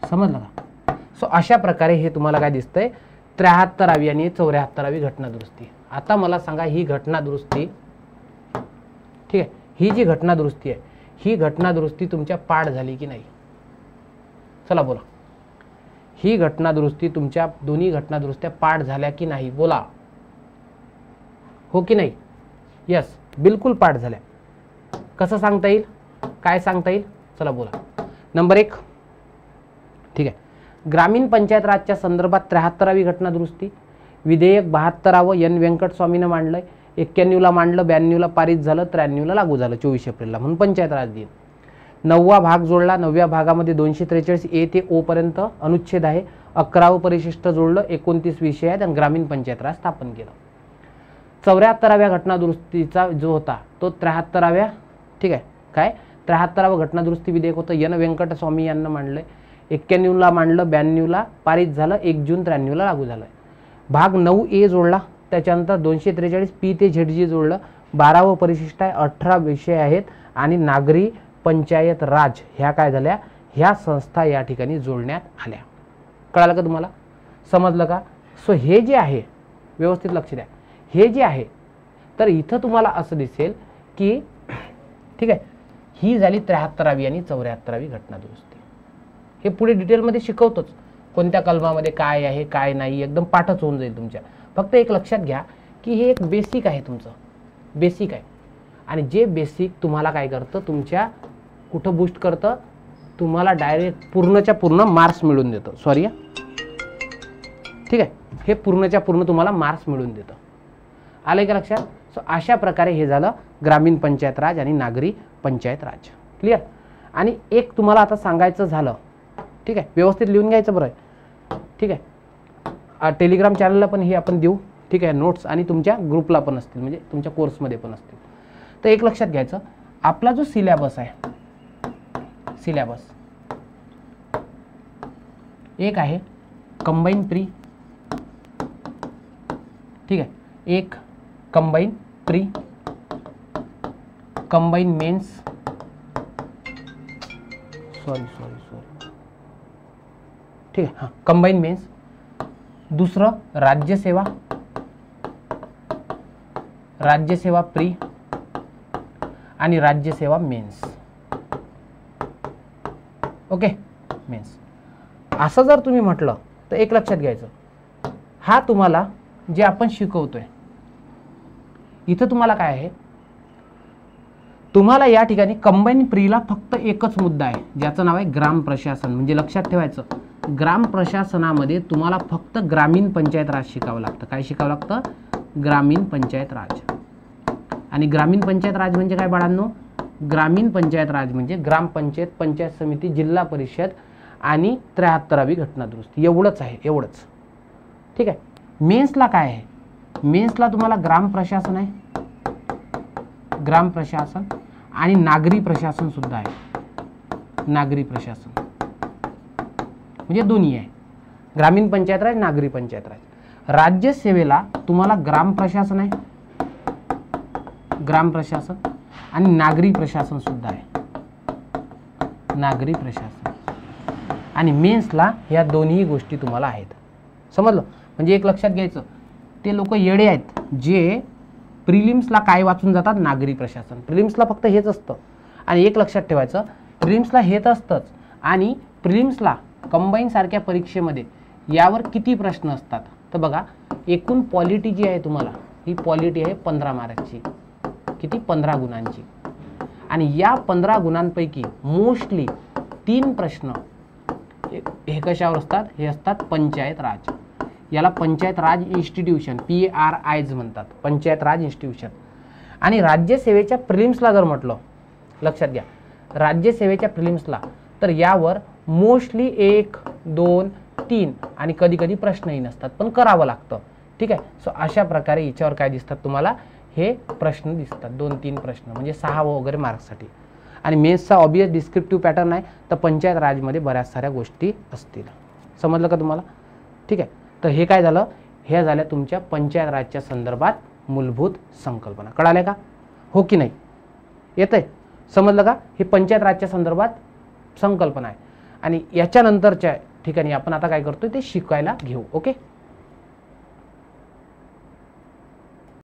समजलं का? सो अशा प्रकारे हे तुम्हाला काय दिसतंय, 73वी आणि 74वी घटना दुरुस्ती. आता मला सांगा ही घटना दुरुस्ती, ठीक आहे, ही जी घटना दुरुस्ती आहे ही घटना दुरुस्ती तुमच्या पाठ झाली की नाही? चला बोला, ही घटना दुरुस्ती तुमच्या दोन्ही घटना दुरुस्त्या पाठ झाल्या की नाही? बोला, हो की नाही? यस, बिलकुल पाठ झाल्या. कसं सांगता येईल? काय सांगता येईल? चला बोला. नंबर 1, ठीक आहे, ग्रामीण पंचायत राजच्या संदर्भात 73वी घटना दुरुस्ती. विधेयक 72व एन व्यंकटस्वामीनं मांडलंय. 91ला मांडलं, 92ला पारित झालं, 93ला लागू झालं 24 एप्रिलला, म्हणून पंचायत राज दिन. 9वा भाग जोडला. 9व्या भागामध्ये 243 ए ते ओ पर्यंत अनुच्छेद आहे. 11वं परिशिष्ट जोडलं, 29 विषय आहेत आणि ग्रामीण पंचायत राज स्थापन केलं. 74व्या घटना दुरुस्तीचा जो होता तो 73व्या, ठीक आहे, काय 73वं घटना दुरुस्ती विधेयक होतं, एन व्यंकटस्वामी यांना मांडलंय. 91ला मांडलं, 92ला पारित झालं, 1 जून 93ला लागू झालं. भाग 9A जोडला. त्याच्यानंतर 243 पी ते झेडजी जोडलं. 12वं परिशिष्ट आहे, 18 विषय आहेत आणि नागरी पंचायत राज ह्या काय झाल्या, ह्या संस्था या ठिकाणी जोडण्यात आल्या. कळालं का तुम्हाला? समजलं का? सो हे जे आहे व्यवस्थित लक्ष द्या. हे जे आहे तर इथं तुम्हाला असं दिसेल की, ठीक आहे, ही झाली 73वी आणि 74वी घटना दुरुस्ती. हे पुढे डिटेलमध्ये शिकवतोच, कोणत्या कलमामध्ये काय आहे काय नाही, एकदम पाठच होऊन जाईल तुमच्या. फक्त एक लक्षात घ्या की हे एक बेसिक आहे, तुमचं बेसिक आहे. आणि जे बेसिक तुम्हाला काय करतं, तुमच्या कुठं बूस्ट करतं, तुम्हाला डायरेक्ट पूर्णच्या पूर्ण मार्क्स मिळवून देतं. सॉरी, ठीक आहे, हे पूर्णच्या पूर्ण तुम्हाला मार्क्स मिळवून देतं. आलं का लक्षात? सो अशा प्रकारे हे झालं ग्रामीण पंचायत राज आणि नागरी पंचायत राज. क्लिअर? आणि एक तुम्हाला आता सांगायचं झालं, ठीक आहे, व्यवस्थित लिहून घ्यायचं बरं आहे, ठीक आहे. टेलिग्राम चॅनलला पण हे आपण देऊ, ठीक आहे, नोट्स, आणि तुमच्या ग्रुपला पण असतील, म्हणजे तुमच्या कोर्समध्ये पण असतील. तर एक लक्षात घ्यायचं, आपला जो सिलेबस आहे, सिलेबस एक आहे कंबाईन प्री, ठीक आहे, एक combine pre, combine mains, sorry, ठीक आहे, हां, कंबाईन मेन्स. दुसरं राज्यसेवा, राज्यसेवा प्री आणि राज्यसेवा मेन्स. Okay, men's. असं जर तुम्ही म्हटलं तर एक लक्षात घ्यायचं, हा तुम्हाला जे आपण शिकवतोय इथं तुम्हाला काय आहे, तुम्हाला या ठिकाणी कंबाईन प्रीला फक्त एकच मुद्दा आहे ज्याचं नाव आहे ग्राम प्रशासन. म्हणजे लक्षात ठेवायचं, ग्राम प्रशासनामध्ये तुम्हाला फक्त ग्रामीण पंचायत राज शिकावं लागतं. काय शिकावं लागतं? ग्रामीण पंचायत राज. आणि ग्रामीण पंचायत राज म्हणजे काय बाळांनो? ग्रामीण पंचायत राज म्हणजे ग्रामपंचायत, पंचायत समिती, जिल्हा परिषद आणि 73वी घटना दुरुस्ती, एवढंच आहे, एवढंच. ठीक आहे. मेन्सला काय आहे? मेन्सला तुम्हाला ग्राम प्रशासन आहे, ग्राम प्रशासन आणि नागरी प्रशासन सुद्धा आहे. नागरी प्रशासन म्हणजे दोन्ही आहे, ग्रामीण पंचायत राज, नागरी पंचायत राज. राज्यसेवेला तुम्हाला ग्राम प्रशासन आहे, ग्राम प्रशासन आणि नागरी प्रशासन सुद्धा आहे, नागरी प्रशासन. आणि मेन्सला ह्या दोन्ही गोष्टी तुम्हाला आहेत. समजलं? म्हणजे एक लक्षात घ्यायचं, ते लोक येडे आहेत जे प्रिलिम्सला काय वाचून जातात, नागरी प्रशासन. प्रिलिम्सला फक्त हेच असतं. आणि एक लक्षात ठेवायचं, प्रिलिम्सला हेच असतंच आणि प्रिलिम्सला कंबाईन सारख्या परीक्षेमध्ये यावर किती प्रश्न असतात तर बघा, एकूण पॉलिटी जी आहे तुम्हाला, ही पॉलिटी आहे 15 मार्कची. किती, 15 गुणांची. आणि या 15 गुणांपैकी मोस्टली 3 प्रश्न हे कशावर असतात, हे असतात पंचायत राज. याला पंचायत राज इन्स्टिट्यूशन, PRIs म्हणतात, पंचायत राज इन्स्टिट्यूशन. आणि राज्यसेवेच्या प्रिलिम्सला जर म्हटलं, लक्षात घ्या, राज्यसेवेच्या प्रिलिम्सला तर यावर मोस्टली 1, 2, 3 आणि कधी कधी प्रश्नही नसतात, पण करावं लागतं. ठीक आहे. सो अशा प्रकारे याच्यावर काय दिसतात तुम्हाला, हे प्रश्न दिसतात, 2-3 प्रश्न म्हणजे 6 वगैरे मार्क्ससाठी. आणि मेन्सचा ऑब्वियस डिस्क्रिप्टिव्ह पॅटर्न आहे, तर पंचायत राजमध्ये बऱ्याच साऱ्या गोष्टी असतील. समजलं का तुम्हाला? ठीक आहे. तर हे काय झालं, हे झाल्या तुमच्या पंचायत राजच्या संदर्भात मूलभूत संकल्पना. कळाल्या का, हो की नाही? येतंय, समजलं का? हे पंचायत राजच्या संदर्भात संकल्पना आहे. आणि याच्यानंतरच्या ठिकाणी आपण आता काय करतोय ते शिकायला घेऊ. ओके.